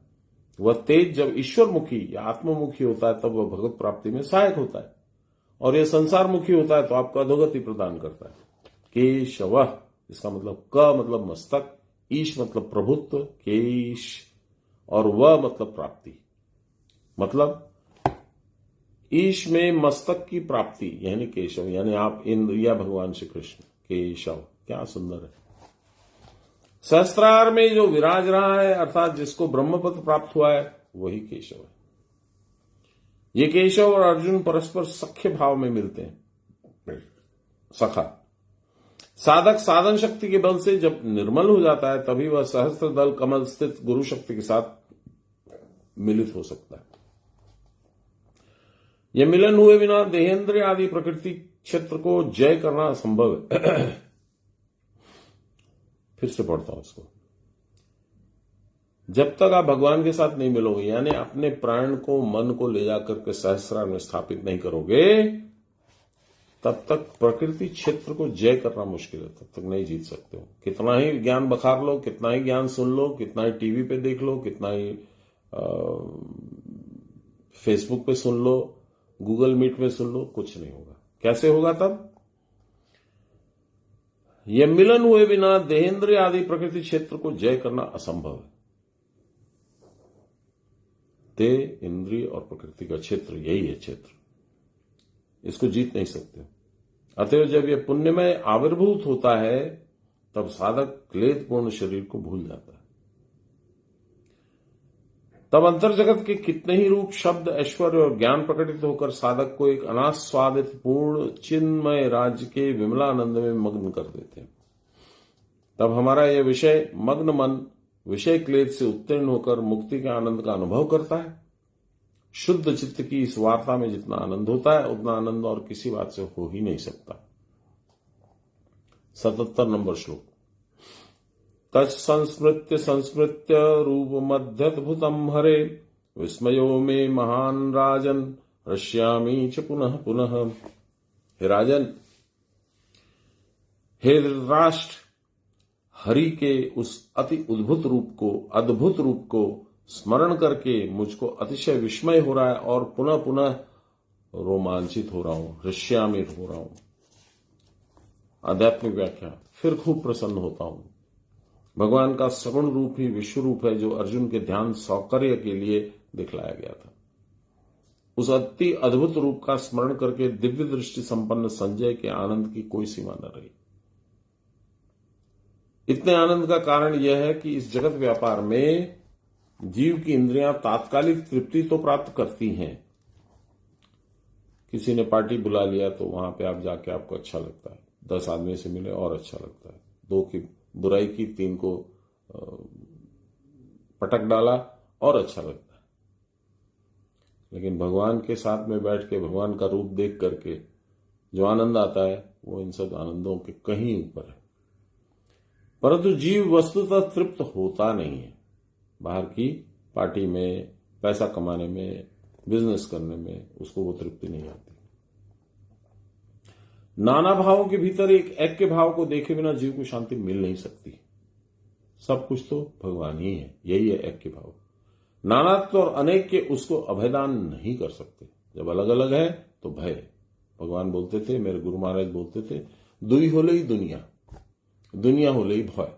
वह तेज जब ईश्वरमुखी या आत्ममुखी होता है तब वह भगवत प्राप्ति में सहायक होता है, और यह संसारमुखी होता है तो आपको अधोगति प्रदान करता है। केशव, इसका मतलब क मतलब मस्तक, ईश मतलब प्रभुत्व, केश, और व मतलब प्राप्ति। मतलब ईश में मस्तक की प्राप्ति यानी केशव, यानी आप इंद्र या भगवान श्री कृष्ण। केशव क्या सुंदर है। सहस्त्रार में जो विराज रहा है, अर्थात जिसको ब्रह्मपद प्राप्त हुआ है, वही केशव है। ये केशव और अर्जुन परस्पर सख्य भाव में मिलते हैं, सखा। साधक साधन शक्ति के बल से जब निर्मल हो जाता है तभी वह सहस्त्र दल कमल स्थित गुरु शक्ति के साथ मिलित हो सकता है। यह मिलन हुए बिना देहेंद्र आदि प्रकृति क्षेत्र को जय करना असंभव है। फिर से पढ़ता हूं इसको। जब तक आप भगवान के साथ नहीं मिलोगे, यानी अपने प्राण को, मन को ले जाकर के सहस्रार में स्थापित नहीं करोगे, तब तक प्रकृति क्षेत्र को जय करना मुश्किल है, तब तक नहीं जीत सकते हो। कितना ही ज्ञान बखार लो, कितना ही ज्ञान सुन लो, कितना ही टीवी पे देख लो, कितना ही फेसबुक पे सुन लो, गूगल मीट में सुन लो, कुछ नहीं होगा। कैसे होगा तब? यह मिलन हुए बिना देहेंद्र आदि प्रकृति क्षेत्र को जय करना असंभव है। देह, इंद्रिय और प्रकृति का क्षेत्र यही है क्षेत्र, इसको जीत नहीं सकते। अतएव जब यह पुण्यमय आविर्भूत होता है तब साधक क्लेदपूर्ण शरीर को भूल जाता है। तब अंतर जगत के कितने ही रूप, शब्द, ऐश्वर्य और ज्ञान प्रकटित होकर साधक को एक अनास्वादित पूर्ण चिन्मय राज्य के विमलानंद में मग्न कर देते हैं। तब हमारा यह विषय मग्न मन विषय क्लेद से उत्तीर्ण होकर मुक्ति के आनंद का अनुभव करता है। शुद्ध चित्त की इस वार्ता में जितना आनंद होता है उतना आनंद और किसी बात से हो ही नहीं सकता। 77 नंबर श्लोक। तत्संस्मृत्य संस्मृत्य रूप मध्यद्भुतम हरे विस्मयो में महान राजन हृष्यामि च पुनः पुनः। हे राजन, हे धृतराष्ट्र, हरि के उस अति अद्भुत रूप को स्मरण करके मुझको अतिशय विस्मय हो रहा है और पुनः पुनः रोमांचित हो रहा हूं, हृष्यामि हो रहा हूं। आध्यात्मिक व्याख्या। फिर खूब प्रसन्न होता हूं। भगवान का सगुण रूप ही विश्व रूप है जो अर्जुन के ध्यान सौकर्य के लिए दिखलाया गया था। उस अति अद्भुत रूप का स्मरण करके दिव्य दृष्टि संपन्न संजय के आनंद की कोई सीमा न रही। इतने आनंद का कारण यह है कि इस जगत व्यापार में जीव की इंद्रियां तात्कालिक तृप्ति तो प्राप्त करती हैं। किसी ने पार्टी बुला लिया तो वहां पे आप जाके आपको अच्छा लगता है, 10 आदमी से मिले और अच्छा लगता है, 2 की बुराई की, 3 को पटक डाला और अच्छा लगता है। लेकिन भगवान के साथ में बैठ के भगवान का रूप देख करके जो आनंद आता है वो इन सब आनंदों के कहीं ऊपर है। परंतु जीव वस्तुतः तृप्त होता नहीं है। बाहर की पार्टी में, पैसा कमाने में, बिजनेस करने में उसको वो तृप्ति नहीं आती। नाना भावों के भीतर एक ऐक्य भाव को देखे बिना जीव को शांति मिल नहीं सकती। सब कुछ तो भगवान ही है, यही है ऐक्य भाव। नानात्व और अनेक्य उसको अभयदान नहीं कर सकते। जब अलग अलग है तो भय। भगवान बोलते थे, मेरे गुरु महाराज बोलते थे, दुई होले ही दुनिया, दुनिया होले ही भय।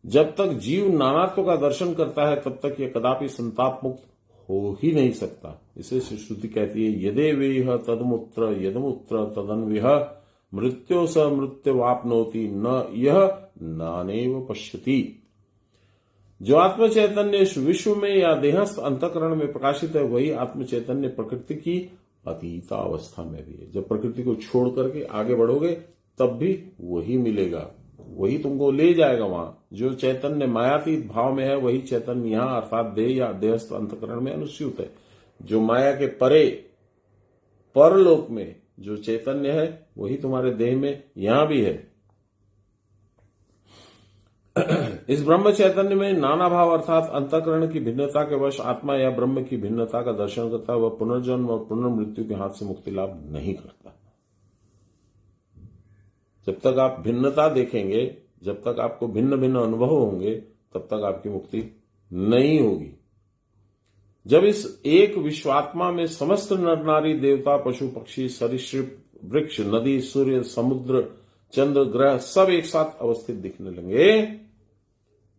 जब तक जीव नानात्व का दर्शन करता है तब तक यह कदापि संताप मुक्त हो ही नहीं सकता। इसे श्रुति कहती है, यदे वेह तदमुत्र यदमुत्र तदन्विह मृत्यो स मृत्युवाप्नोति न यह नानेव पश्यति। जो आत्म चैतन्य इस विश्व में या देहस्थ अंतःकरण में प्रकाशित है वही आत्म चैतन्य प्रकृति की अतीतावस्था में भी है। जब प्रकृति को छोड़ करके आगे बढ़ोगे तब भी वही मिलेगा, वही तुमको ले जाएगा वहां। जो चैतन्य मायातीत भाव में है वही चैतन्य यहां अर्थात देह या देहस्थ अंतःकरण में अनुस्यूत है। जो माया के परे परलोक में जो चैतन्य है वही तुम्हारे देह में यहां भी है। इस ब्रह्म चैतन्य में नाना भाव अर्थात अंतःकरण की भिन्नता के वश आत्मा या ब्रह्म की भिन्नता का दर्शन करता है। वह पुनर्जन्म और पुनर्मृत्यु के हाथ से मुक्ति लाभ नहीं करता। जब तक आप भिन्नता देखेंगे, जब तक आपको भिन्न भिन्न अनुभव होंगे, तब तक आपकी मुक्ति नहीं होगी। जब इस एक विश्वात्मा में समस्त नर नारी देवता पशु पक्षी सरीसृप वृक्ष नदी सूर्य समुद्र चंद्र ग्रह सब एक साथ अवस्थित दिखने लगे,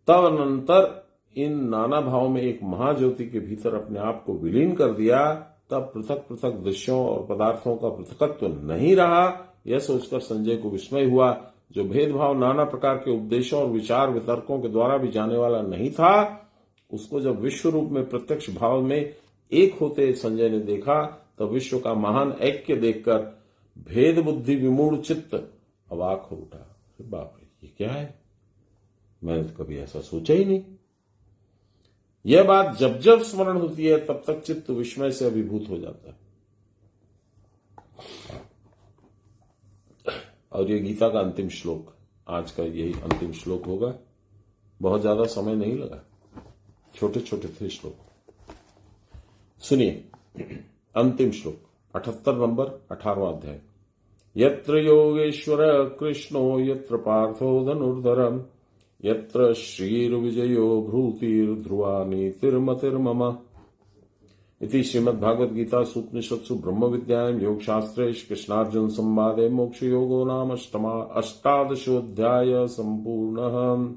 तब अनंतर इन नाना भावों में एक महाज्योति के भीतर अपने आप को विलीन कर दिया, तब पृथक पृथक दृश्यों और पदार्थों का पृथकत्व नहीं रहा। यह सोचकर संजय को विस्मय हुआ। जो भेदभाव नाना प्रकार के उपदेशों और विचार वितर्कों के द्वारा भी जाने वाला नहीं था, उसको जब विश्व रूप में प्रत्यक्ष भाव में एक होते संजय ने देखा, तब विश्व का महान ऐक्य देखकर भेद बुद्धि विमूढ़ चित्त अवाक हो उठा। बाप रे, ये क्या है? मैंने तो कभी ऐसा सोचा ही नहीं। यह बात जब जब स्मरण होती है तब तक चित्त विस्मय से अभिभूत हो जाता है। और ये गीता का अंतिम श्लोक, आज का यही अंतिम श्लोक होगा। बहुत ज्यादा समय नहीं लगा, छोटे छोटे थे श्लोक। सुनिए अंतिम श्लोक 78 नंबर 18वां अध्याय। यत्र योगेश्वर कृष्णो यत्र पार्थो धनुर्धरम यत्र श्रीर्विजयो भ्रूतिर्ध्रुवा नीतिर्मतिर्मम। इति श्रीमद्भागवत गीता सूपनिषत्सु ब्रह्म विद्यायां योग शास्त्रे कृष्णार्जुन संवादे मोक्ष योगो नाम अष्टादशोऽध्याय संपूर्णः।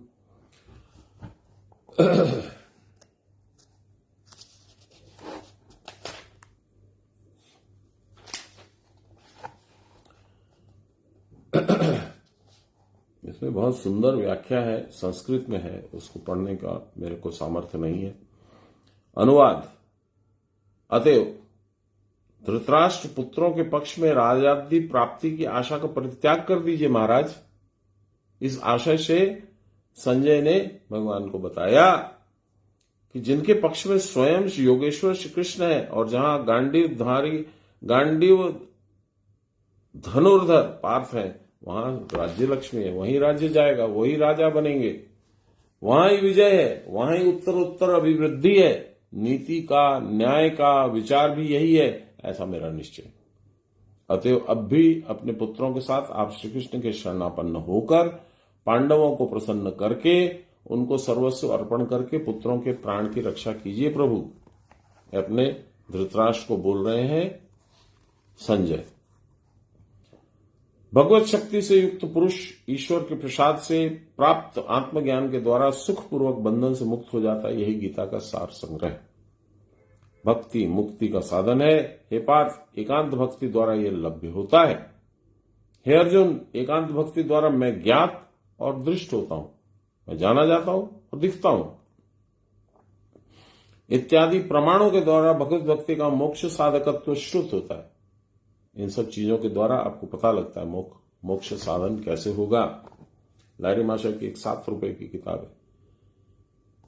इसमें बहुत सुंदर व्याख्या है, संस्कृत में है, उसको पढ़ने का मेरे को सामर्थ्य नहीं है। अनुवाद। अतएव धृतराष्ट्र पुत्रों के पक्ष में राजादि प्राप्ति की आशा का परित्याग कर दीजिए महाराज। इस आशय से संजय ने भगवान को बताया कि जिनके पक्ष में स्वयं योगेश्वर श्री कृष्ण है और जहां गांडीव धनुर्धर पार्थ है, वहां राज्य लक्ष्मी है, वहीं राज्य जाएगा, वही राजा बनेंगे, वहां ही विजय है, वहां ही उत्तर अभिवृद्धि है, नीति का न्याय का विचार भी यही है, ऐसा मेरा निश्चय। अतएव अब भी अपने पुत्रों के साथ आप श्री कृष्ण के शरणापन्न होकर पांडवों को प्रसन्न करके उनको सर्वस्व अर्पण करके पुत्रों के प्राण की रक्षा कीजिए प्रभु। अपने धृतराष्ट्र को बोल रहे हैं संजय। भगवत शक्ति से युक्त पुरुष ईश्वर के प्रसाद से प्राप्त आत्मज्ञान के द्वारा सुखपूर्वक बंधन से मुक्त हो जाता है। यही गीता का सार संग्रह। भक्ति मुक्ति का साधन है। हे पार्थ, एकांत भक्ति द्वारा यह लभ्य होता है। हे अर्जुन, एकांत भक्ति द्वारा मैं ज्ञात और दृष्ट होता हूं, मैं जाना जाता हूं और दिखता हूं। इत्यादि प्रमाणों के द्वारा भगवत भक्ति का मोक्ष साधकत्व श्रुत होता है। इन सब चीजों के द्वारा आपको पता लगता है मोक्ष साधन कैसे होगा। लाहिरी माशा की एक 7 रुपए की किताब है,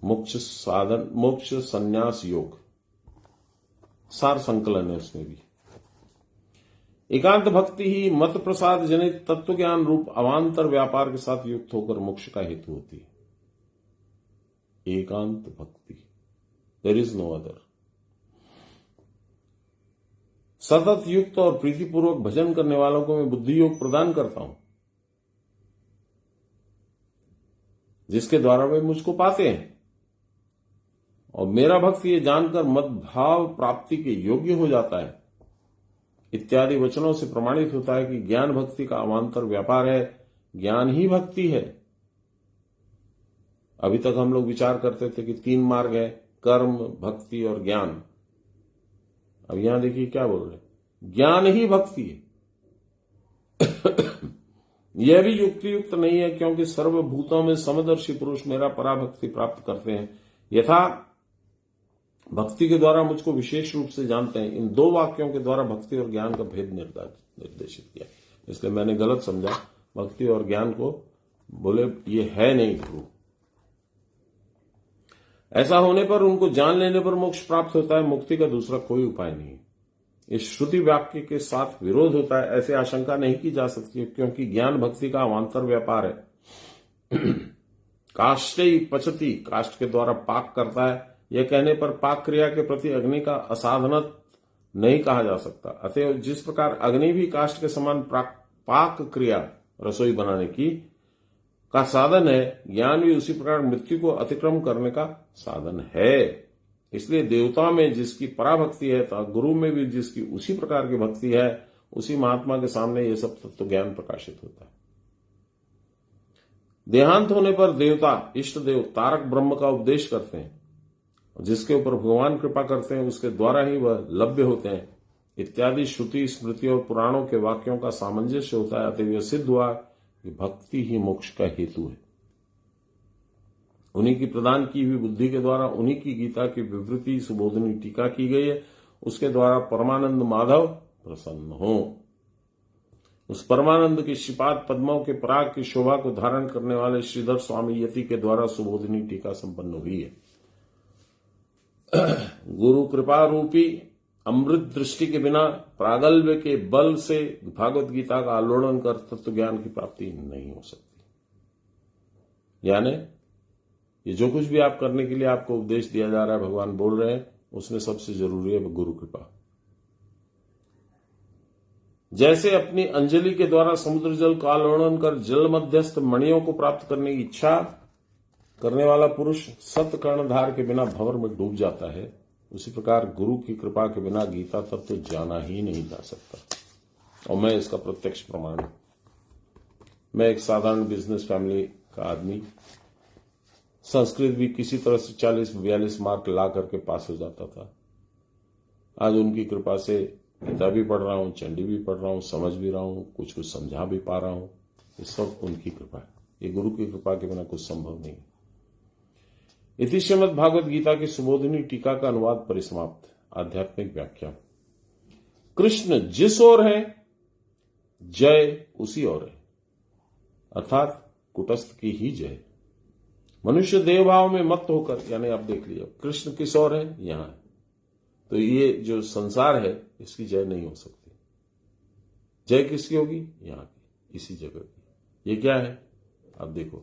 मोक्ष संन्यास योग, सार संकलन है उसमें भी। एकांत भक्ति ही मत प्रसाद जनित तत्व ज्ञान रूप अवान्तर व्यापार के साथ युक्त होकर मोक्ष का हेतु होती है। एकांत भक्ति, देयर इज नो अदर। सतत युक्त और प्रीतिपूर्वक भजन करने वालों को मैं बुद्धि योग प्रदान करता हूं, जिसके द्वारा वे मुझको पाते हैं, और मेरा भक्त ये जानकर मद्भाव प्राप्ति के योग्य हो जाता है इत्यादि वचनों से प्रमाणित होता है कि ज्ञान भक्ति का अवान्तर व्यापार है, ज्ञान ही भक्ति है। अभी तक हम लोग विचार करते थे कि 3 मार्ग है, कर्म, भक्ति और ज्ञान। अब यहां देखिए क्या बोल रहे, ज्ञान ही भक्ति है। यह भी युक्त नहीं है, क्योंकि सर्वभूतों में समदर्शी पुरुष मेरा पराभक्ति प्राप्त करते हैं, यथा भक्ति के द्वारा मुझको विशेष रूप से जानते हैं। इन 2 वाक्यों के द्वारा भक्ति और ज्ञान का भेद निर्देशित किया, इसलिए मैंने गलत समझा। भक्ति और ज्ञान को बोले ये है नहीं गुरु। ऐसा होने पर, उनको जान लेने पर मोक्ष प्राप्त होता है, मुक्ति का दूसरा कोई उपाय नहीं। इस श्रुति वाक्य के साथ विरोध होता है, ऐसे आशंका नहीं की जा सकती, क्योंकि ज्ञान भक्ति का अवान्तर व्यापार है। काष्ठे पचती, काष्ठ के द्वारा पाक करता है, यह कहने पर पाक क्रिया के प्रति अग्नि का असाधनत नहीं कहा जा सकता। अतएव जिस प्रकार अग्नि भी काष्ठ के समान पाक क्रिया, रसोई बनाने की का साधन है, ज्ञान भी उसी प्रकार मृत्यु को अतिक्रम करने का साधन है। इसलिए देवता में जिसकी पराभक्ति है, तथा गुरु में भी जिसकी उसी प्रकार की भक्ति है, उसी महात्मा के सामने यह सब तत्व ज्ञान प्रकाशित होता है। देहांत होने पर देवता, इष्ट देव, तारक ब्रह्म का उपदेश करते हैं, जिसके ऊपर भगवान कृपा करते हैं, उसके द्वारा ही वह लभ्य होते हैं इत्यादि श्रुति, स्मृति और पुराणों के वाक्यों का सामंजस्य होता है। अतः यह सिद्ध हुआ कि भक्ति ही मोक्ष का हेतु है। उन्हीं की प्रदान की हुई बुद्धि के द्वारा उन्हीं की गीता की विवृति सुबोधनी टीका की गई है, उसके द्वारा परमानंद माधव प्रसन्न हो। उस परमानंद के श्रीपाद पद्मों के पराग की शोभा को धारण करने वाले श्रीधर स्वामी यति के द्वारा सुबोधनी टीका संपन्न हुई है। गुरु कृपा रूपी अमृत दृष्टि के बिना प्रागल्भ्य के बल से भागवत गीता का आलोड़न कर तत्व ज्ञान की प्राप्ति नहीं हो सकती। यानी ये जो कुछ भी आप करने के लिए आपको उपदेश दिया जा रहा है, भगवान बोल रहे हैं, उसमें सबसे जरूरी है गुरु कृपा। जैसे अपनी अंजलि के द्वारा समुद्र जल का आलोड़न कर जल मध्यस्थ मणियों को प्राप्त करने की इच्छा करने वाला पुरुष सत कर्णधार के बिना भंवर में डूब जाता है, उसी प्रकार गुरु की कृपा के बिना गीता तत्व तो जाना ही नहीं जा सकता। और मैं इसका प्रत्यक्ष प्रमाण हूं। मैं एक साधारण बिजनेस फैमिली का आदमी, संस्कृत भी किसी तरह से 40-42 मार्क ला करके पास हो जाता था। आज उनकी कृपा से गीता भी पढ़ रहा हूं, चंडी भी पढ़ रहा हूं, समझ भी रहा हूं, कुछ कुछ समझा भी पा रहा हूं। ये सब उनकी कृपा है। ये गुरु की कृपा के बिना कुछ संभव नहीं। इति श्रीमद् भागवत गीता की सुबोधिनी टीका का अनुवाद परिसमाप्त। आध्यात्मिक व्याख्या। कृष्ण जिस ओर है, जय उसी ओर है, अर्थात कुटस्थ की ही जय। मनुष्य देवभाव में मत होकर, यानी आप देख लीजिए कृष्ण किस ओर है, यहां है, तो ये जो संसार है इसकी जय नहीं हो सकती। जय किसकी होगी? यहां की, इसी जगह की। ये क्या है आप देखो।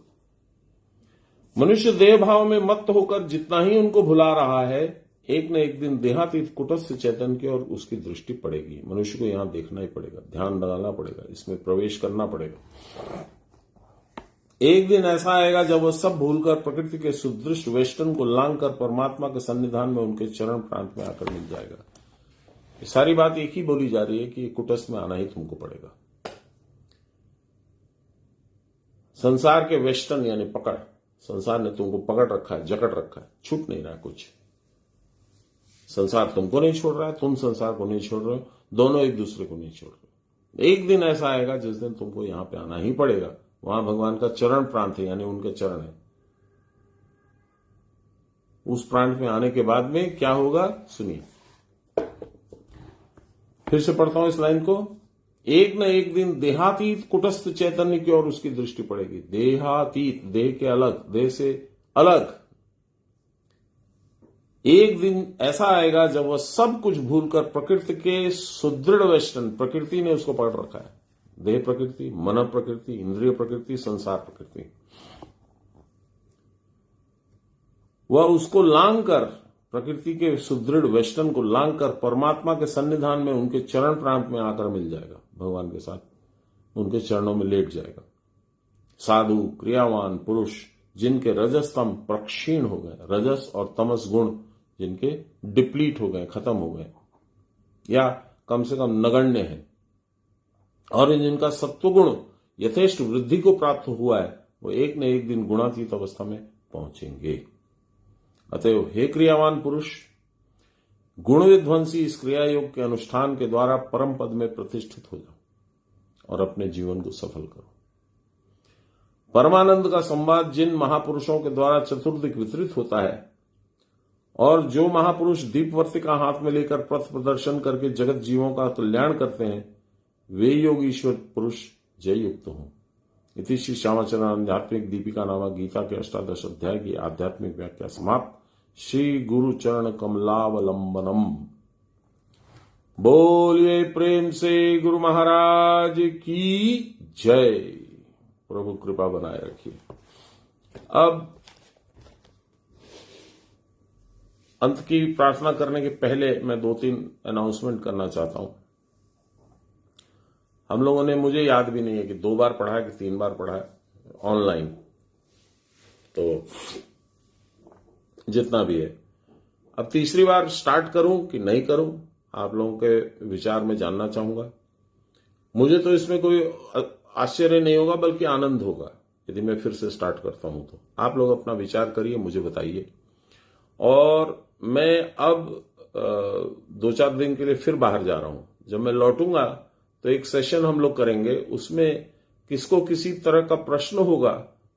मनुष्य देह भाव में मत होकर जितना ही उनको भुला रहा है, एक न एक दिन देहातीत कुटस्थ चैतन्य की ओर उसकी दृष्टि पड़ेगी। मनुष्य को यहां देखना ही पड़ेगा, ध्यान लगाना पड़ेगा, इसमें प्रवेश करना पड़ेगा। एक दिन ऐसा आएगा जब वह सब भूलकर प्रकृति के सुदृष्ट वेष्टन को लांग कर परमात्मा के सन्निधान में उनके चरण प्रांत में आकर मिल जाएगा। ये सारी बात एक ही बोली जा रही है कि कुटस्थ में आना ही तुमको पड़ेगा। संसार के वेष्टन यानी पकड़, संसार ने तुमको पकड़ रखा है, जकड़ रखा है, छूट नहीं रहा कुछ। संसार तुमको नहीं छोड़ रहा है, तुम संसार को नहीं छोड़ रहे हो, दोनों एक दूसरे को नहीं छोड़ रहे। एक दिन ऐसा आएगा जिस दिन तुमको यहां पे आना ही पड़ेगा। वहां भगवान का चरण प्रांत है, यानी उनके चरण है। उस प्रांत में आने के बाद में क्या होगा सुनिए। फिर से पढ़ता हूं इस लाइन को। एक न एक दिन देहातीत कुटस्थ चैतन्य की ओर उसकी दृष्टि पड़ेगी। देहातीत, देह के अलग, देह से अलग, एक दिन ऐसा आएगा जब वह सब कुछ भूलकर प्रकृति के सुदृढ़ वेस्टर्न, प्रकृति ने उसको पकड़ रखा है, देह प्रकृति, मन प्रकृति, इंद्रिय प्रकृति, संसार प्रकृति, वह उसको लांग कर, प्रकृति के सुदृढ़ वेस्टर्न को लांग कर परमात्मा के सन्निधान में उनके चरण प्रांत में आकर मिल जाएगा, भगवान के साथ उनके चरणों में लेट जाएगा। साधु क्रियावान पुरुष जिनके रजस्तम प्रक्षीण हो गए, रजस और तमस गुण जिनके डिप्लीट हो गए, खत्म हो गए, या कम से कम नगण्य है, और जिनका सत्वगुण यथेष्ट वृद्धि को प्राप्त हुआ है, वो एक न एक दिन गुणातीत अवस्था में पहुंचेंगे। अतएव हे क्रियावान पुरुष, गुण विध्वंसी इस क्रिया योग के अनुष्ठान के द्वारा परम पद में प्रतिष्ठित हो जाओ और अपने जीवन को सफल करो। परमानंद का संवाद जिन महापुरुषों के द्वारा चतुर्दिक वितरित होता है, और जो महापुरुष दीपवर्तिका हाथ में लेकर पथ प्रदर्शन करके जगत जीवों का कल्याण करते हैं, वे योग ईश्वर पुरुष जय युक्त हों। इति श्री श्यामाचरण आध्यात्मिक दीपिका नामक गीता के 18 अध्याय की आध्यात्मिक व्याख्या समाप्त। श्री गुरु चरण कमलावलंबनम। बोलिए प्रेम से गुरु महाराज की जय। प्रभु कृपा बनाए रखिए। अब अंत की प्रार्थना करने के पहले मैं 2-3 अनाउंसमेंट करना चाहता हूं। हम लोगों ने, मुझे याद भी नहीं है कि 2 बार पढ़ा है कि 3 बार पढ़ा है ऑनलाइन, तो जितना भी है, अब तीसरी बार स्टार्ट करूं कि नहीं करूं, आप लोगों के विचार में जानना चाहूंगा। मुझे तो इसमें कोई आश्चर्य नहीं होगा, बल्कि आनंद होगा यदि मैं फिर से स्टार्ट करता हूं। तो आप लोग अपना विचार करिए, मुझे बताइए। और मैं अब 2-4 दिन के लिए फिर बाहर जा रहा हूं। जब मैं लौटूंगा तो एक सेशन हम लोग करेंगे, उसमें किसको किसी तरह का प्रश्न होगा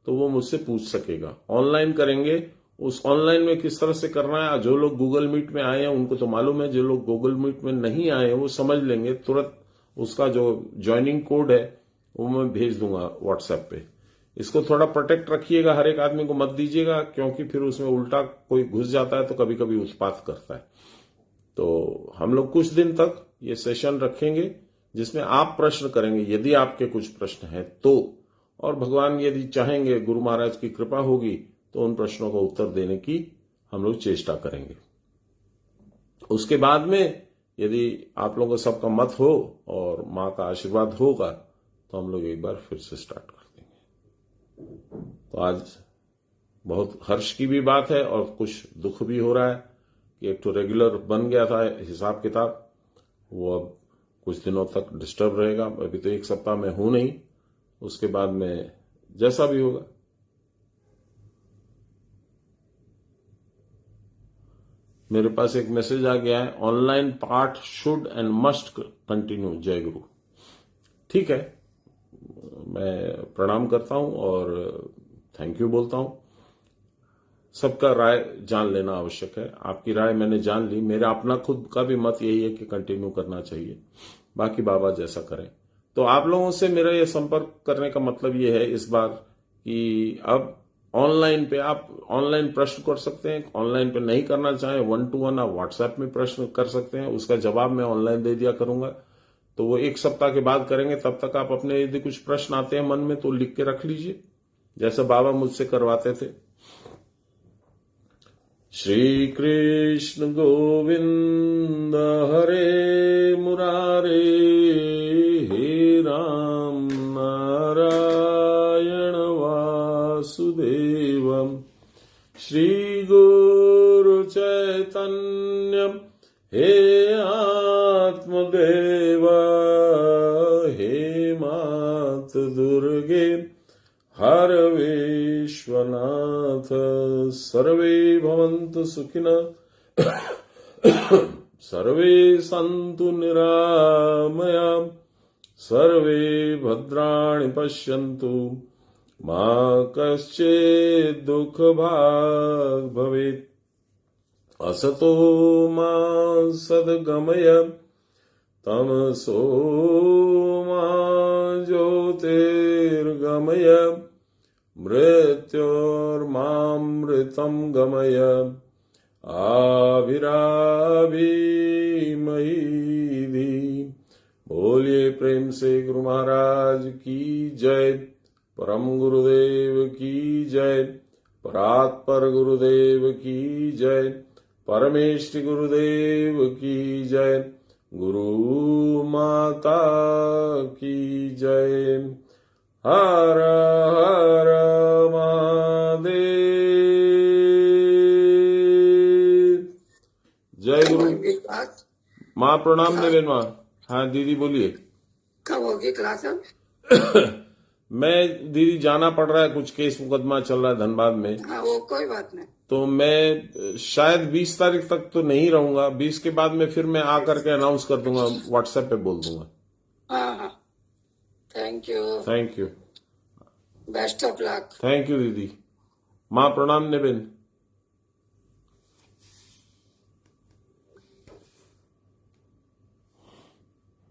तो वो मुझसे पूछ सकेगा। ऑनलाइन करेंगे, उस ऑनलाइन में किस तरह से करना है, जो लोग गूगल मीट में आए हैं उनको तो मालूम है, जो लोग गूगल मीट में नहीं आए हैं वो समझ लेंगे तुरंत। उसका जो ज्वाइनिंग कोड है वो मैं भेज दूंगा व्हाट्सएप पे। इसको थोड़ा प्रोटेक्ट रखिएगा, हर एक आदमी को मत दीजिएगा, क्योंकि फिर उसमें उल्टा कोई घुस जाता है तो कभी कभी उत्पात करता है। तो हम लोग कुछ दिन तक ये सेशन रखेंगे जिसमें आप प्रश्न करेंगे, यदि आपके कुछ प्रश्न है तो, और भगवान यदि चाहेंगे, गुरु महाराज की कृपा होगी तो उन प्रश्नों का उत्तर देने की हम लोग चेष्टा करेंगे। उसके बाद में यदि आप लोगों का सबका मत हो और मां का आशीर्वाद होगा तो हम लोग एक बार फिर से स्टार्ट कर देंगे। तो आज बहुत हर्ष की भी बात है और कुछ दुख भी हो रहा है कि एक तो रेगुलर बन गया था हिसाब किताब, वो अब कुछ दिनों तक डिस्टर्ब रहेगा। अभी तो 1 सप्ताह में हूं नहीं, उसके बाद में जैसा भी होगा। मेरे पास एक मैसेज आ गया है, ऑनलाइन पाठ शुड एंड मस्ट कंटिन्यू, जय गुरु। ठीक है, मैं प्रणाम करता हूं और थैंक यू बोलता हूं। सबका राय जान लेना आवश्यक है। आपकी राय मैंने जान ली, मेरा अपना खुद का भी मत यही है कि कंटिन्यू करना चाहिए, बाकी बाबा जैसा करें। तो आप लोगों से मेरा यह संपर्क करने का मतलब यह है इस बार कि अब ऑनलाइन पे आप ऑनलाइन प्रश्न कर सकते हैं। ऑनलाइन पे नहीं करना चाहें 1-to-1 आप व्हाट्सएप में प्रश्न कर सकते हैं, उसका जवाब मैं ऑनलाइन दे दिया करूंगा। तो वो 1 सप्ताह के बाद करेंगे, तब तक आप अपने यदि कुछ प्रश्न आते हैं मन में तो लिख के रख लीजिए, जैसे बाबा मुझसे करवाते थे। श्री कृष्ण गोविंद हरे मुरारे, हे राम नारायण वासुदेवम, श्री गुरु चैतन्य हे आत्मदेव, हे मात दुर्गे हर विश्वनाथ, सर्वे भवन्तु सुखिनः, सर्वे सन्तु निरामया, सर्वे भद्राणि पश्यन्तु, मा कश्चित् दुःखभाग् भवेत्। असतो मा सद्गमय, तमसो मा ज्योतिर्गमय, मृत्योर्मामृतं गमय। आविराभी मही। बोलिए प्रेम से गुरु महाराज की जय, परम गुरुदेव की जय, परात्पर गुरुदेव की जय, परमेष्टि गुरुदेव की जय, गुरु माता की जय। हर हर महादेव। जय कब गुरु। होगी क्लास? माँ प्रणाम क्लास देवेन माँ। हाँ दीदी बोलिए। कब होगी क्लास अब? मैं दीदी जाना पड़ रहा है, कुछ केस मुकदमा चल रहा है धनबाद में, हाँ वो कोई बात नहीं। तो मैं शायद 20 तारीख तक तो नहीं रहूंगा। 20 के बाद में फिर मैं आकर के अनाउंस कर दूंगा, व्हाट्सएप पे बोल दूंगा। हाँ हाँ, thank you, thank you. Best of luck. Thank you दीदी। माँ प्रणाम नेबेन।